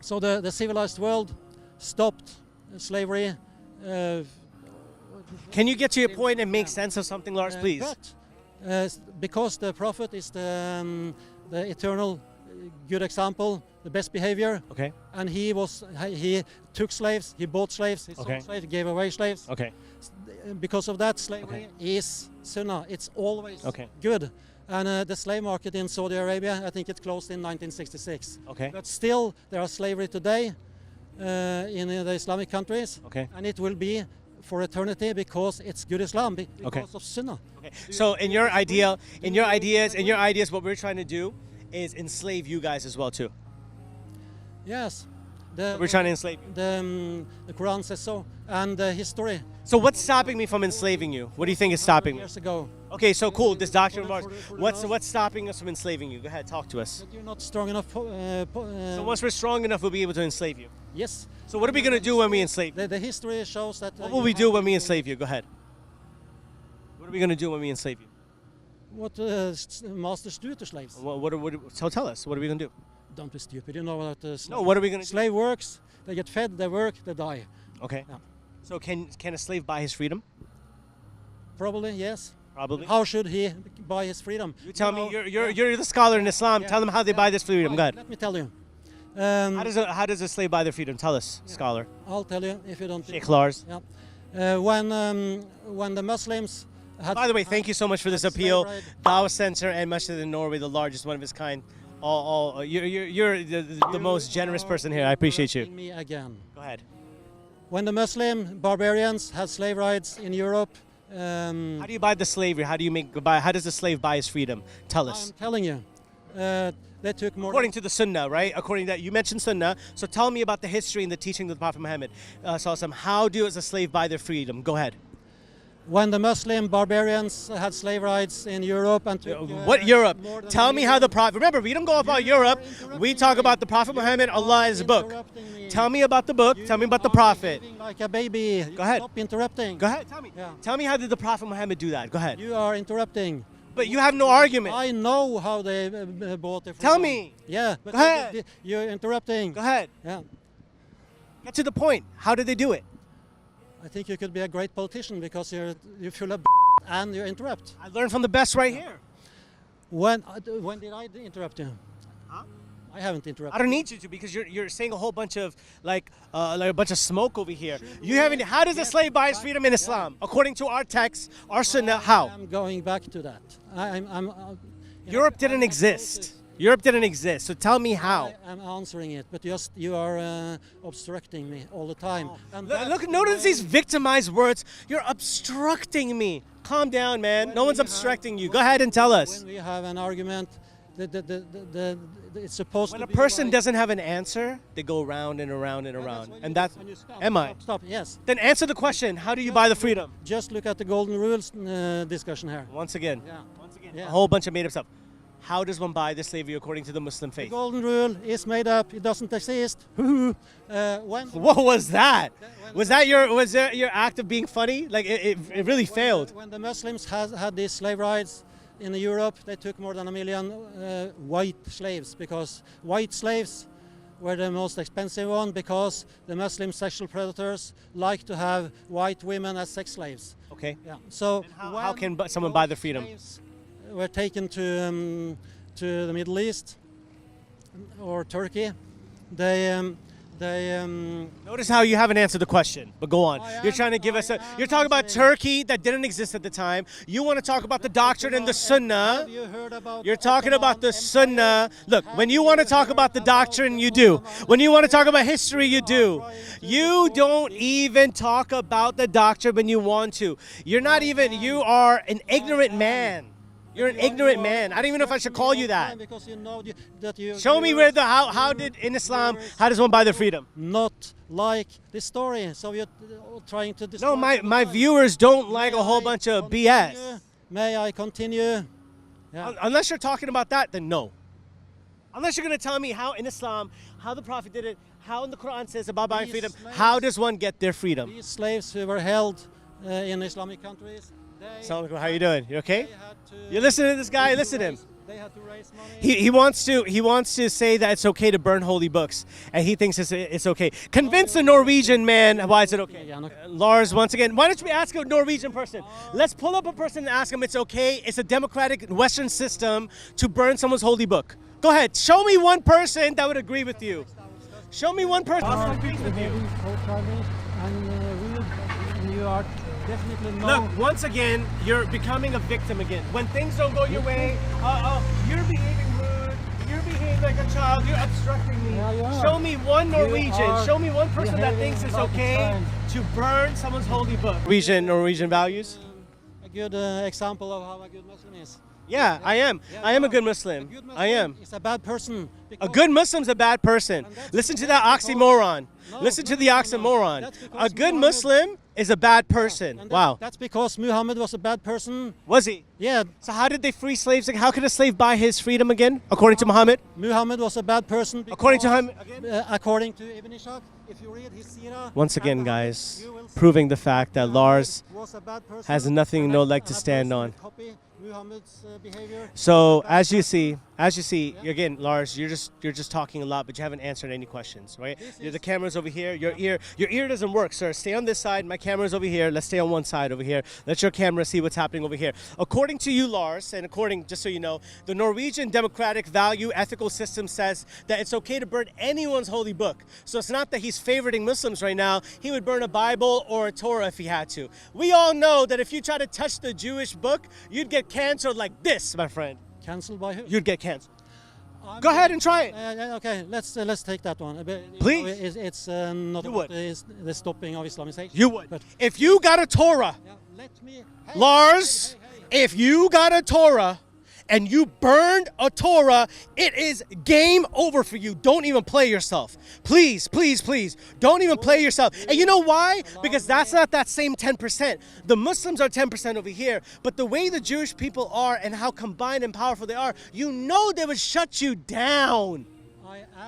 So the civilized world stopped slavery. Can you get to your point and make sense of something, Lars, please? But because the prophet is the eternal good example, the best behavior, Okay. and he took slaves, he bought slaves, he sold Okay. slaves, he gave away slaves. Okay. Because of that, slavery is sunnah. It's always Okay. good. And the slave market in Saudi Arabia, I think it closed in 1966. Okay. But still, there are slavery today in the Islamic countries, Okay. and it will be for eternity because it's good Islam, because of sunnah. Okay. So in your ideas, what we're trying to do is enslave you guys as well too. Yes, We're trying to enslave you. The Quran says so, and history. So what's stopping me from enslaving you? What do you think is stopping me? Years ago. Okay, so cool. This doctrine of ours. For the What's stopping us from enslaving you? Go ahead, talk to us. But you're not strong enough. So once we're strong enough, we'll be able to enslave you. Yes. So what are we gonna do when we enslave you? The history shows that. What will we do when we enslave you? Go ahead. What are we gonna do when we enslave you? What masters do to slaves? So tell us. What are we gonna do? Don't be stupid. You know about the No. What are we gonna do? slave works. They get fed. They work. They die. Okay. Yeah. So can a slave buy his freedom? Probably yes. Probably. How should he buy his freedom? You tell me. know, You're the scholar in Islam. Yeah. Tell them how they buy this freedom. Go ahead. Let me tell you. How does a slave buy their freedom? Tell us, scholar. I'll tell you if you don't. Sheikh Lars. Yeah. When the Muslims had. By the way, thank you so much for this had appeal. slave trade- Dawah Center and Masjid in Norway, the largest, one of its kind. You're the most generous person here. I appreciate you. Me again. Go ahead. When the Muslim barbarians had slave rights in Europe. How do you buy the slavery? How does the slave buy his freedom? Tell us. I'm telling you, they took more. According to the Sunnah, right? According to that, you mentioned Sunnah. So tell me about the history and the teaching of the Prophet Muhammad. How does a slave buy their freedom? Go ahead. When the Muslim barbarians had slave rights in Europe and took, What Europe? more than Tell a me how million- the Prophet. Remember, we don't go about Europe. We talk about the Prophet Muhammad, Allah, His book. Interrupting me. Tell me about the book. Tell me about the are Prophet. behaving like a baby. Go ahead. Stop interrupting. Go ahead. Tell me. Yeah. Tell me how did the Prophet Muhammad do that? Go ahead. You are interrupting. But you have no argument. I know how they bought their Tell freedom. me. Yeah, but Go ahead. you're interrupting. Go ahead. Yeah. Get to the point. How did they do it? I think you could be a great politician because you're full of and you interrupt. I learned from the best right here. When did I interrupt you? Huh? I haven't interrupted. I don't need you to because you're saying a whole bunch of like a bunch of smoke over here. You haven't. How does a slave buy his freedom in Islam? According to our text, our Sunnah, how? I'm going back to that. Europe didn't exist. Europe didn't exist. So tell me how. I'm answering it, but you are obstructing me all the time. And Look, notice these victimized words. You're obstructing me. Calm down, man. No one's obstructing you. Go ahead and tell us. When we have an argument, it's supposed When to a be person right. doesn't have an answer, they go round and around and around. When And you- that's. when you stop, Am I? Stop. Yes. Then answer the question. How do you buy the freedom? Just look at the golden rules discussion here. Once again. Yeah. A whole bunch of made up stuff. How does one buy the slavery according to the Muslim The faith? golden rule is made up. It doesn't exist. When What was that? Was that your act of being funny? Like it really failed. When the Muslims had these slave rights in Europe, they took more than 1 million white slaves because white slaves were the most expensive one because the Muslim sexual predators like to have white women as sex slaves. Okay. Yeah. So How when can someone buy the those freedom? slaves were taken to the Middle East or Turkey, they Notice how you haven't answered the question, but go on. I You're am- trying to give us I a. am You're talking about answering. Turkey that didn't exist at the time. You want to talk about the doctrine and the Sunnah. Have you heard about You're the talking about the Ottoman Empire? Sunnah. Look, when you want to talk about the doctrine, you do. When you want to talk about history, you do. You don't even talk about the doctrine when you want to. You're not even. You are an ignorant man. You're an ignorant man. I don't even know if I should call you that. Because you know that you Show me where the how did in Islam how does one buy their freedom? not like this story. So you're trying to No, destroy my viewers don't like a whole bunch of BS. May I continue? Yeah. Unless you're talking about that, then no. Unless you're going to tell me how in Islam, how the Prophet did it, how in the Quran says about buying These freedom, slaves- how does one get their freedom? These slaves who were held in Islamic countries, Assalamu alaikum, how you doing? You okay? they had to- You listening to this guy? Listen to him. They had to raise money. He wants to say that it's okay to burn holy books, and he thinks it's okay. Convince a Norwegian man why is it okay. Yeah, no. Lars, once again, why don't we ask a Norwegian person? Let's pull up a person and ask him it's okay. It's a democratic Western system to burn someone's holy book. Go ahead. Show me one person that would agree with you. Show me one person that agrees with you. And you are definitely Look, once again, you're becoming a victim again. When things don't go your way, you're behaving rude, you're behaving like a child, you're obstructing me. Yeah, you are. Show me one Norwegian, are show me one person that behaving thinks it's like a okay child. to burn someone's holy book. Norwegian values? a good example of how a good Muslim is. Yeah, I am. Yeah, I am a no. good Muslim. A good I am. Is a bad person. A because- good Muslim's a bad person. And that's- Listen to that's that because- oxymoron. No, Listen to no, the no, no, no. oxymoron. That's because A good Muhammad- Muslim is a bad person. And Wow. That's because Muhammad was a bad person. Was he? Yeah, So how did they free slaves? How could a slave buy his freedom again, according to Muhammad? Muhammad was a bad person. According to because, him again? according to Ibn Ishaq, if you read his seerah, Once again, and guys, you will see proving the fact that Muhammad Lars was a bad person, has nothing, and no I- leg to I stand personally on. Copy Muhammad's behavior. So He's a bad as you person. see, Yeah. again, Lars, you're just talking a lot, but you haven't answered any questions, right? The camera's over here. Your ear doesn't work, sir. Stay on this side. My camera's over here. Let's stay on one side over here. Let your camera see what's happening over here. According to you, Lars, and according, just so you know, the Norwegian democratic value ethical system says that it's okay to burn anyone's holy book. So it's not that he's favoriting Muslims right now. He would burn a Bible or a Torah if he had to. We all know that if you try to touch the Jewish book, you'd get canceled like this, my friend. Cancelled by who? You'd get canceled. I'm Go ahead and try it. Okay, let's take that one. But, you Please. know, it's not You about would. the stopping of Islamization. You would. But If you got a Torah, yeah, let me. Lars, if you got a Torah and you burned a Torah, it is game over for you. Don't even play yourself. Please, please, please. Don't even play yourself. And you know why? Because that's not that same 10%. The Muslims are 10% over here. But the way the Jewish people are and how combined and powerful they are, you know they would shut you down.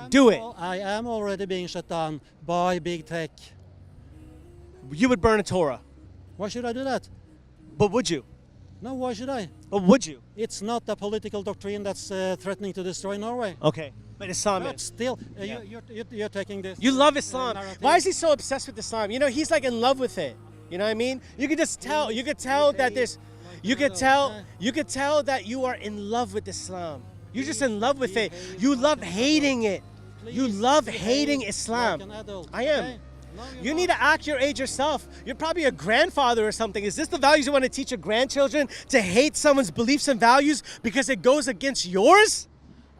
Do it. I am already being shut down by big tech. You would burn a Torah. Why should I do that? But would you? No, why should I? But would you? It's not a political doctrine that's threatening to destroy Norway. Okay. But Islam But is. still, Yeah. you're taking this. You love Islam. narrative. Why is he so obsessed with Islam? You know, he's like in love with it. You know what I mean? You could just tell. You could tell that there's. You could tell. You could tell that you are in love with Islam. You're just in love with it. You love hating it. You Please love behave hating like Islam. an adult, I am. okay? No, you're You not. need to act your age yourself. You're probably a grandfather or something. Is this the values you want to teach your grandchildren? To hate someone's beliefs and values because it goes against yours?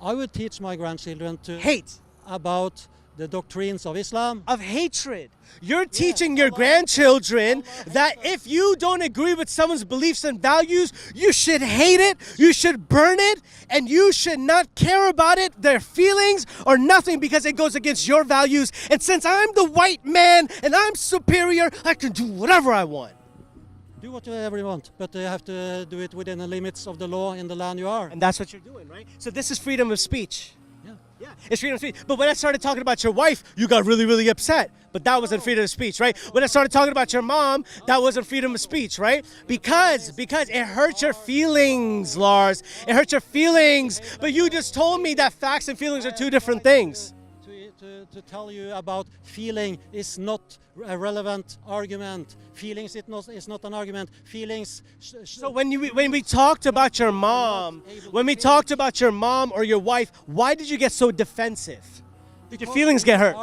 I would teach my grandchildren to Hate. about the doctrines of Islam. Of hatred. You're teaching your grandchildren that if you don't agree with someone's beliefs and values, you should hate it, you should burn it, and you should not care about it, their feelings, or nothing because it goes against your values. And since I'm the white man and I'm superior, I can do whatever I want. Do whatever you want, but you have to do it within the limits of the law in the land you are. And that's what you're doing, right? So this is freedom of speech. Yeah. Yeah, it's freedom of speech. But when I started talking about your wife, you got really, really upset. But that wasn't freedom of speech, right? When I started talking about your mom, that wasn't freedom of speech, right? Because it hurt your feelings, Lars. It hurt your feelings. But you just told me that facts and feelings are two different things. To tell you about feeling is not a relevant argument. Feelings is not an argument. Feelings. So when we talked about your mom, or your wife, why did you get so defensive? Did your feelings get hurt?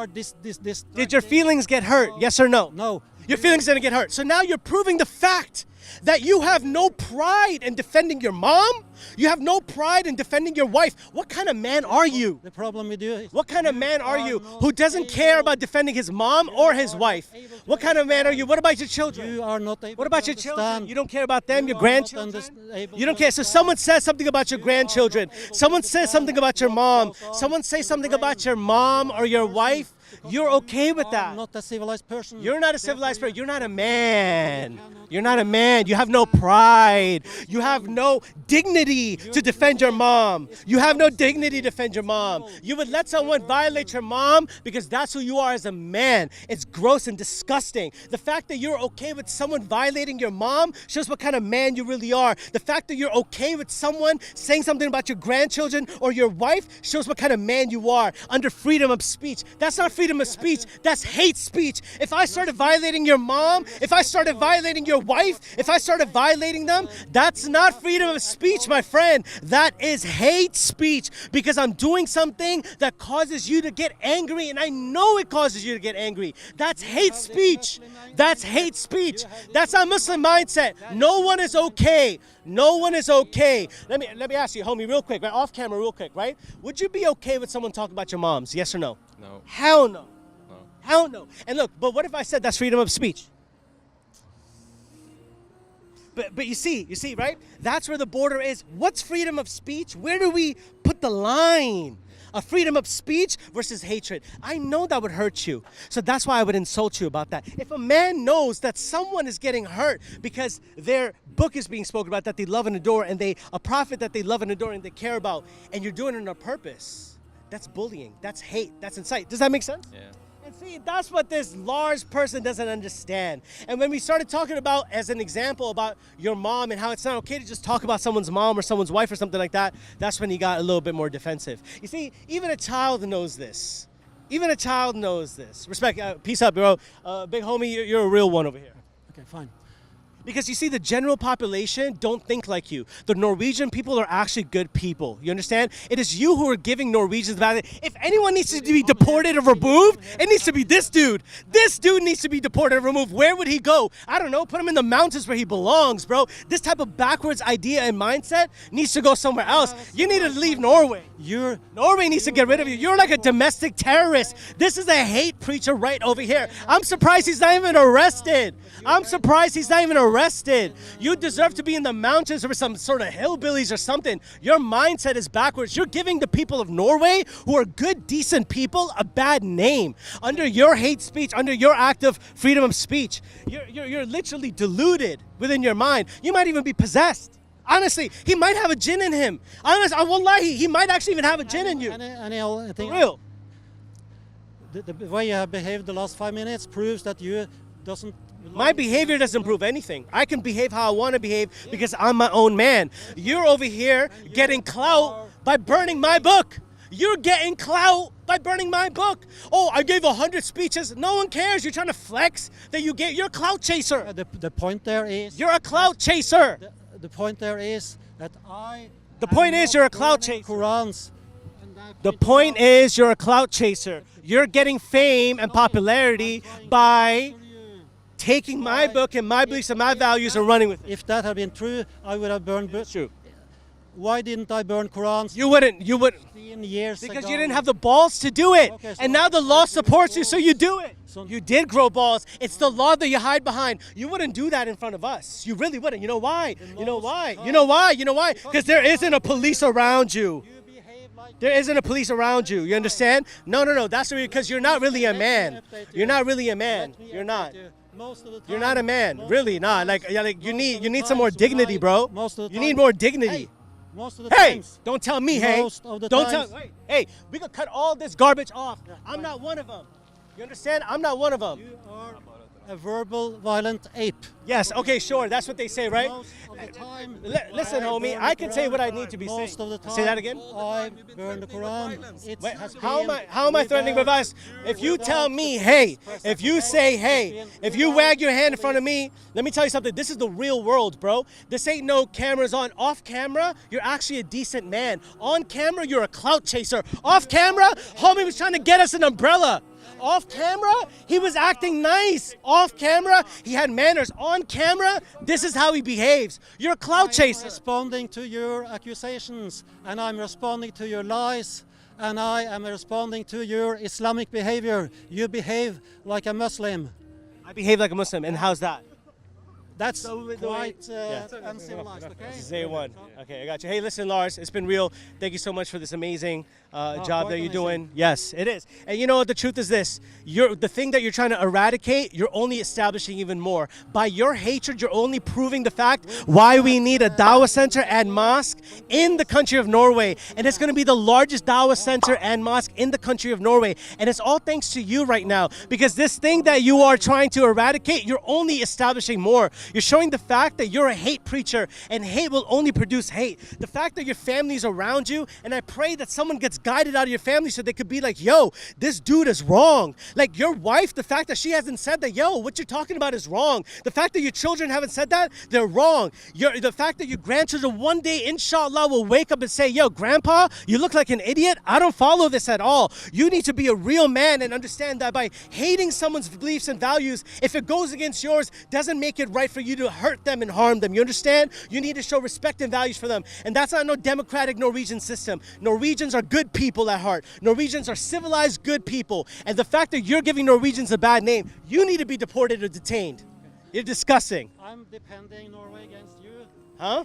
Did your feelings get hurt? Yes or no? No. Your feelings didn't get hurt. So now you're proving the fact that you have no pride in defending your mom. You have no pride in defending your wife. What kind of man are you? The problem with you is What kind of man are you not who doesn't care able- about defending his mom or his wife? able to What kind of man are you? What about your children? You are not able What about to your children? understand. You don't care about them, You your are not grandchildren? able You to don't care. So understand. someone says something about your You are grandchildren. not able to Someone says understand something about your what mom. goes on Someone says in the something about brain your mom or your person, wife. because You're you okay with are that. not a civilized person. You're not a Therefore, civilized person. you- You're not a man. You're not a man. You have no pride. You have no dignity to defend your mom. You have no dignity to defend your mom. You would let someone violate your mom because that's who you are as a man. It's gross and disgusting. The fact that you're okay with someone violating your mom shows what kind of man you really are. The fact that you're okay with someone saying something about your grandchildren or your wife shows what kind of man you are under freedom of speech. That's not freedom of speech. That's hate speech. If I started violating your mom, if I started violating your wife, if I started violating them, that's not freedom of speech, my friend. That is hate speech because I'm doing something that causes you to get angry, and I know it causes you to get angry. That's hate speech. That's hate speech. That's our Muslim mindset. No one is okay. No one is okay. Let me ask you, homie, real quick, right? Off camera, real quick, right? Would you be okay with someone talking about your moms? Yes or no? No. Hell no. No. Hell no. And look, but what if I said that's freedom of speech? But you see, right? That's where the border is. What's freedom of speech? Where do we put the line? A freedom of speech versus hatred. I know that would hurt you. So that's why I would insult you about that. If a man knows that someone is getting hurt because their book is being spoken about that they love and adore, and a prophet that they love and adore and they care about, and you're doing it on a purpose, that's bullying, that's hate, that's incite. Does that make sense? Yeah. And see, that's what this large person doesn't understand. And when we started talking about, as an example, about your mom and how it's not okay to just talk about someone's mom or someone's wife or something like that, that's when he got a little bit more defensive. You see, even a child knows this. Even a child knows this. Respect, peace up, bro. Big homie, you're a real one over here. Okay, fine. Because you see, the general population don't think like you. The Norwegian people are actually good people. You understand? It is you who are giving Norwegians the bad. If anyone needs to be deported or removed, it needs to be this dude. This dude needs to be deported or removed. Where would he go? I don't know. Put him in the mountains where he belongs, bro. This type of backwards idea and mindset needs to go somewhere else. You need to leave Norway. Norway needs to get rid of you. You're like a domestic terrorist. This is a hate preacher right over here. I'm surprised he's not even arrested. I'm surprised he's not even arrested. You deserve to be in the mountains or some sort of hillbillies or something. Your mindset is backwards. You're giving the people of Norway, who are good, decent people, a bad name. Under your hate speech, under your act of freedom of speech, you're literally deluded within your mind. You might even be possessed. Honestly, he might have a jinn in him. Wallahi, he might actually even have a jinn in you. For real. The way you have behaved the last 5 minutes proves that you doesn't... My behavior doesn't prove anything. I can behave how I want to behave because I'm my own man. You're over here getting clout by burning my book. You're getting clout by burning my book. Oh, I gave 100 speeches. No one cares. You're trying to flex that you get. You're a clout chaser. The point there is... You're a clout chaser. The point there is that The point is you're a clout chaser. Qurans. The point is you're a clout chaser. You're getting fame and popularity by taking my book and my beliefs and my values and running with it. If that had been true, I would have burned books. True. Why didn't I burn Qurans? You wouldn't. 15 years Because ago? you didn't have the balls to do it. Okay, so and now the law supports you, so you do it. So- You did grow balls. It's the law that you hide behind. You wouldn't do that in front of us. You really wouldn't. You know why? You know why? You know why? You know why? Because there isn't a police around you. You behave like... There isn't a police around you. You understand? No. That's because you're not really a man. You're not really a man. You're not. Most of the time, You're not a man. most Really of the not. time- Like you most of need the some more times dignity, bro. Most of the You need time- more dignity. Hey, most of the Hey, times. don't tell me, hey. Most of the Don't times. tell. Hey, we could cut all this garbage off. I'm not one of them. You understand? I'm not one of them. You are a verbal, violent ape. Yes. Okay. Sure. That's what they say, right? Most of the time, Listen, homie. I can say what I need to be saying. most of the time, Say that again. I burn the Quran. It Wait, has how been am I threatening with without- us? If you tell me, hey, if you say, hey, if you wag your hand in front of me, let me tell you something. This is the real world, bro. This ain't no cameras on. Off camera, you're actually a decent man. On camera, you're a clout chaser. Off camera, homie was trying to get us an umbrella. Off camera, he was acting nice. Off camera, he had manners. On camera, this is how he behaves. You're a clout I'm chaser. responding to your accusations, and I'm responding to your lies, and I am responding to your Islamic behavior. You behave like a Muslim. I behave like a Muslim, and how's that? That's So, the way- quite Yeah. uncivilized, okay? This is A1. Okay, I got you. Hey, listen, Lars, it's been real. Thank you so much for this amazing job quite that you're amazing. doing. Yes, it is. And you know what? The truth is this. The thing that you're trying to eradicate, you're only establishing even more. By your hatred, you're only proving the fact why we need a Dawah center and mosque in the country of Norway. And it's going to be the largest Dawah center and mosque in the country of Norway. And it's all thanks to you right now. Because this thing that you are trying to eradicate, you're only establishing more. You're showing the fact that you're a hate preacher, and hate will only produce hate. The fact that your family's around you, and I pray that someone gets guided out of your family so they could be like, yo, this dude is wrong. Like your wife, the fact that she hasn't said that, yo, what you're talking about is wrong. The fact that your children haven't said that, they're wrong. The fact that your grandchildren one day, inshallah, will wake up and say, yo, grandpa, you look like an idiot. I don't follow this at all. You need to be a real man and understand that by hating someone's beliefs and values, if it goes against yours, doesn't make it right for you to hurt them and harm them. You understand? You need to show respect and values for them. And that's not no democratic Norwegian system. Norwegians are good people at heart. Norwegians are civilized, good people. And the fact that you're giving Norwegians a bad name, you need to be deported or detained. You're discussing. I'm defending Norway against you. Huh?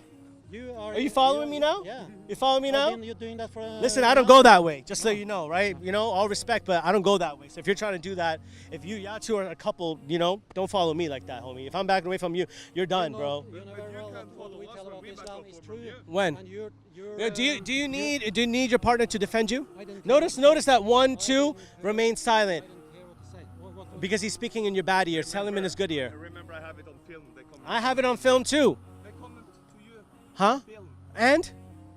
Are you following me now? Yeah. You following me now? You're doing that for. Listen, I don't go that way. Just so you know, right? You know, all respect, but I don't go that way. So if you're trying to do that, if y'all two are a couple, you know, don't follow me like that, homie. If I'm backing away from you, you're done, bro. You know very well that what we tell about Islam is true. When? And Yeah, do you need your partner to defend you? I didn't Notice that 1, 2 remain silent I didn't hear what to say. What because he's speaking in your bad ear. Tell him in his good ear. Remember, I have it on film. They comment. I have it on film too. They comment to you. Huh? Film. And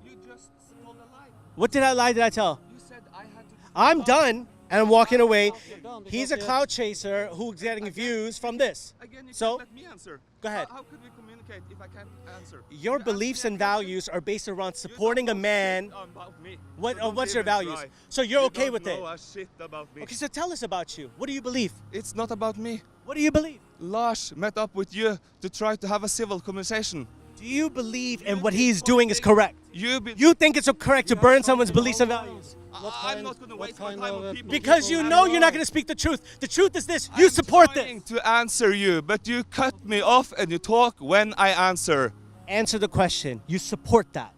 You just told a lie. what did I tell? You said I had to. I'm done and I'm walking away. You're done He's because a you- cloud chaser who's getting views from this. Again, you So, can't let me answer. go ahead. How could we communicate if I can't answer? Your You ask beliefs me a and question, values are based around you supporting a don't know man. shit about me. What You don't what's your even values? try. So you're You okay don't with it? know a shit about me. Okay, so tell us about you. What do you believe? It's not about me. What do you believe? Lars met up with you to try to have a civil conversation. Do you believe in what he's doing is correct? You think it's correct to burn someone's beliefs and values? I'm not going to waste my time on people. Because you know you're not going to speak the truth. The truth is this: you support I'm this. trying to answer you, but you cut me off and you talk when I answer. Answer the question. You support that.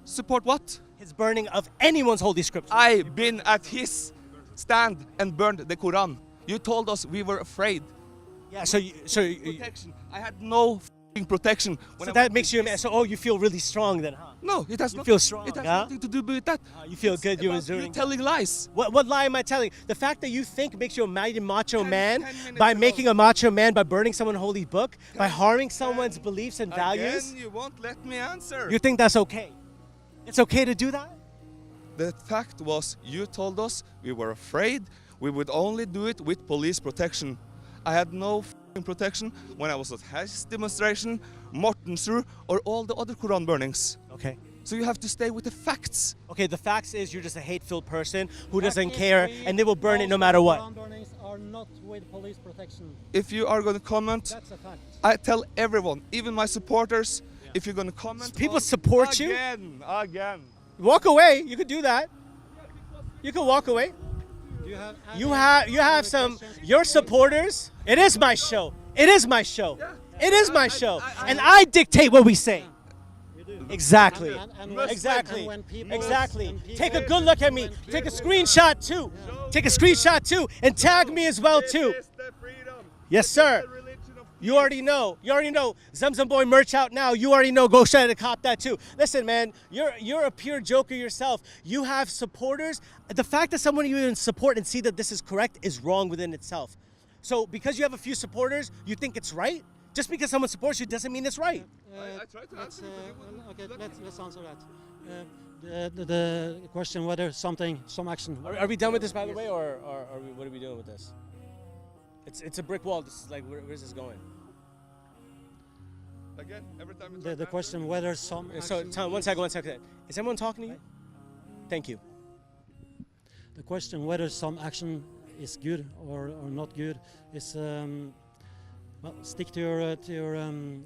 Support what? His burning of anyone's holy scripture. I've been at his stand and burned the Quran. You told us we were afraid. Yeah. So Protection. I had no f***ing protection. When I that went makes to you a his- man. So you feel really strong then, huh? No, it has You not. feel strong, It has huh? nothing to do with that. You feel It's good. You about was doing. telling lies. What lie am I telling? The fact that you think makes you a mighty macho 10 man 10 minutes by ago. making a macho man by burning someone's holy book, by harming someone's beliefs and values. Again, you won't let me answer. You think that's okay? It's okay to do that? The fact was, you told us we were afraid. We would only do it with police protection. I had no f***ing protection when I was at his demonstration, Mortensrud, or all the other Quran burnings. Okay. So you have to stay with the facts. Okay, the facts is you're just a hate-filled person who That doesn't is care, we- and they will burn it no most matter what. Quran burnings are not with police protection. If you are going to comment, That's a fact. I tell everyone, even my supporters, if you're going to comment. People on- support you? Again. Walk away. You could do that. You can walk away. Do you have You have some your supporters. It is my show. It is my show. It is my show, and I dictate what we say. Exactly. Exactly. Exactly. Take a good look at me. Take a screenshot too. Take a screenshot too, and tag me as well too. Yes, sir. You already know. You already know. Zamzam Boy merch out now. You already know. Go try to cop that too. Listen, man, you're a pure joker yourself. You have supporters. The fact that someone you even support and see that this is correct is wrong within itself. So because you have a few supporters, you think it's right? Just because someone supports you doesn't mean it's right. I tried to let's, answer you, but you okay, wouldn't let's answer that. The question whether some action. Are we done with this, by the way, or what are we doing with this? It's a brick wall. This is like, where's this going? Again, every time you The question whether some. So, action Tom, one is- second. Is everyone talking to you? Thank you. The question whether some action is good or not good is well, stick to your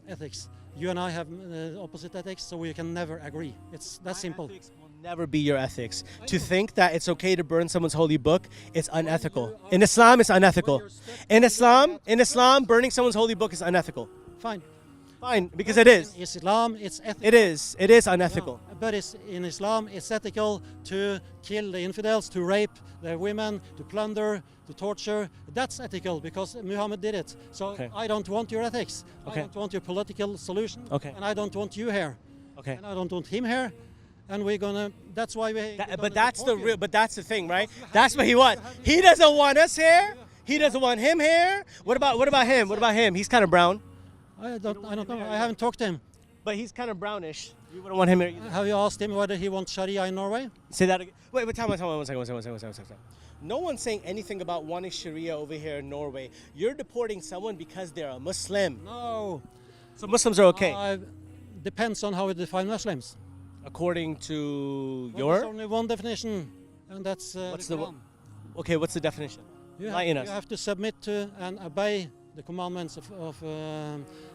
ethics. You and I have opposite ethics, so we can never agree. It's that simple. Ethics will never be your ethics. To think that it's okay to burn someone's holy book is unethical. In Islam, it's unethical. In Islam, burning someone's holy book is unethical. Fine. Fine, because it is. In Islam, it's ethical. It is. It is unethical. Yeah, but in Islam, it's ethical to kill the infidels, to rape the women, to plunder, to torture. That's ethical because Muhammad did it. So Okay. I don't want your ethics. Okay. I don't want your political solution. Okay. And I don't want you here. Okay. And I don't want him here. And we're gonna. That's why we. But that's the real. But that's the thing, right? That's what he wants. He doesn't want us here. He doesn't want him here. What about him? What about him? He's kind of brown. I don't know. I haven't talked to him. But he's kind of brownish. You wouldn't want him here either. Have you asked him whether he wants Sharia in Norway? Say that again. Wait, tell me, one second. No one's saying anything about wanting Sharia over here in Norway. You're deporting someone because they're a Muslim. No. So Muslims are okay, Depends on how we define Muslims. according to There's your. only one definition, and that's What's the the? Quran. Okay, what's the definition? You Enlighten have, us. you have to submit to and obey the commandments of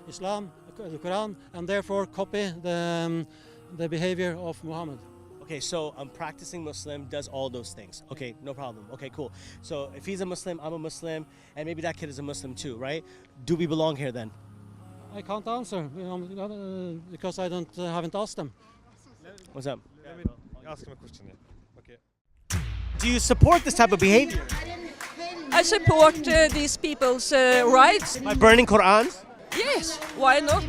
Islam, the Quran, and therefore copy the behavior of Muhammad. Okay, so a practicing Muslim does all those things. Okay, no problem. Okay, cool. So if he's a Muslim, I'm a Muslim, and maybe that kid is a Muslim too, right? Do we belong here then? I can't answer because I haven't asked them. What's up? Let me ask him a question. Yeah. Okay. Do you support this type of behavior? I support these people's rights. By burning Qur'ans? Yes, why not?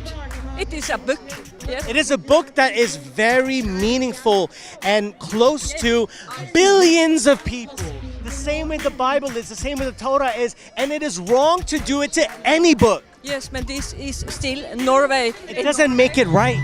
It is a book. Yes. It is a book that is very meaningful and close to billions of people. The same way the Bible is, the same way the Torah is, and it is wrong to do it to any book. Yes, but this is still Norway. It doesn't make it right.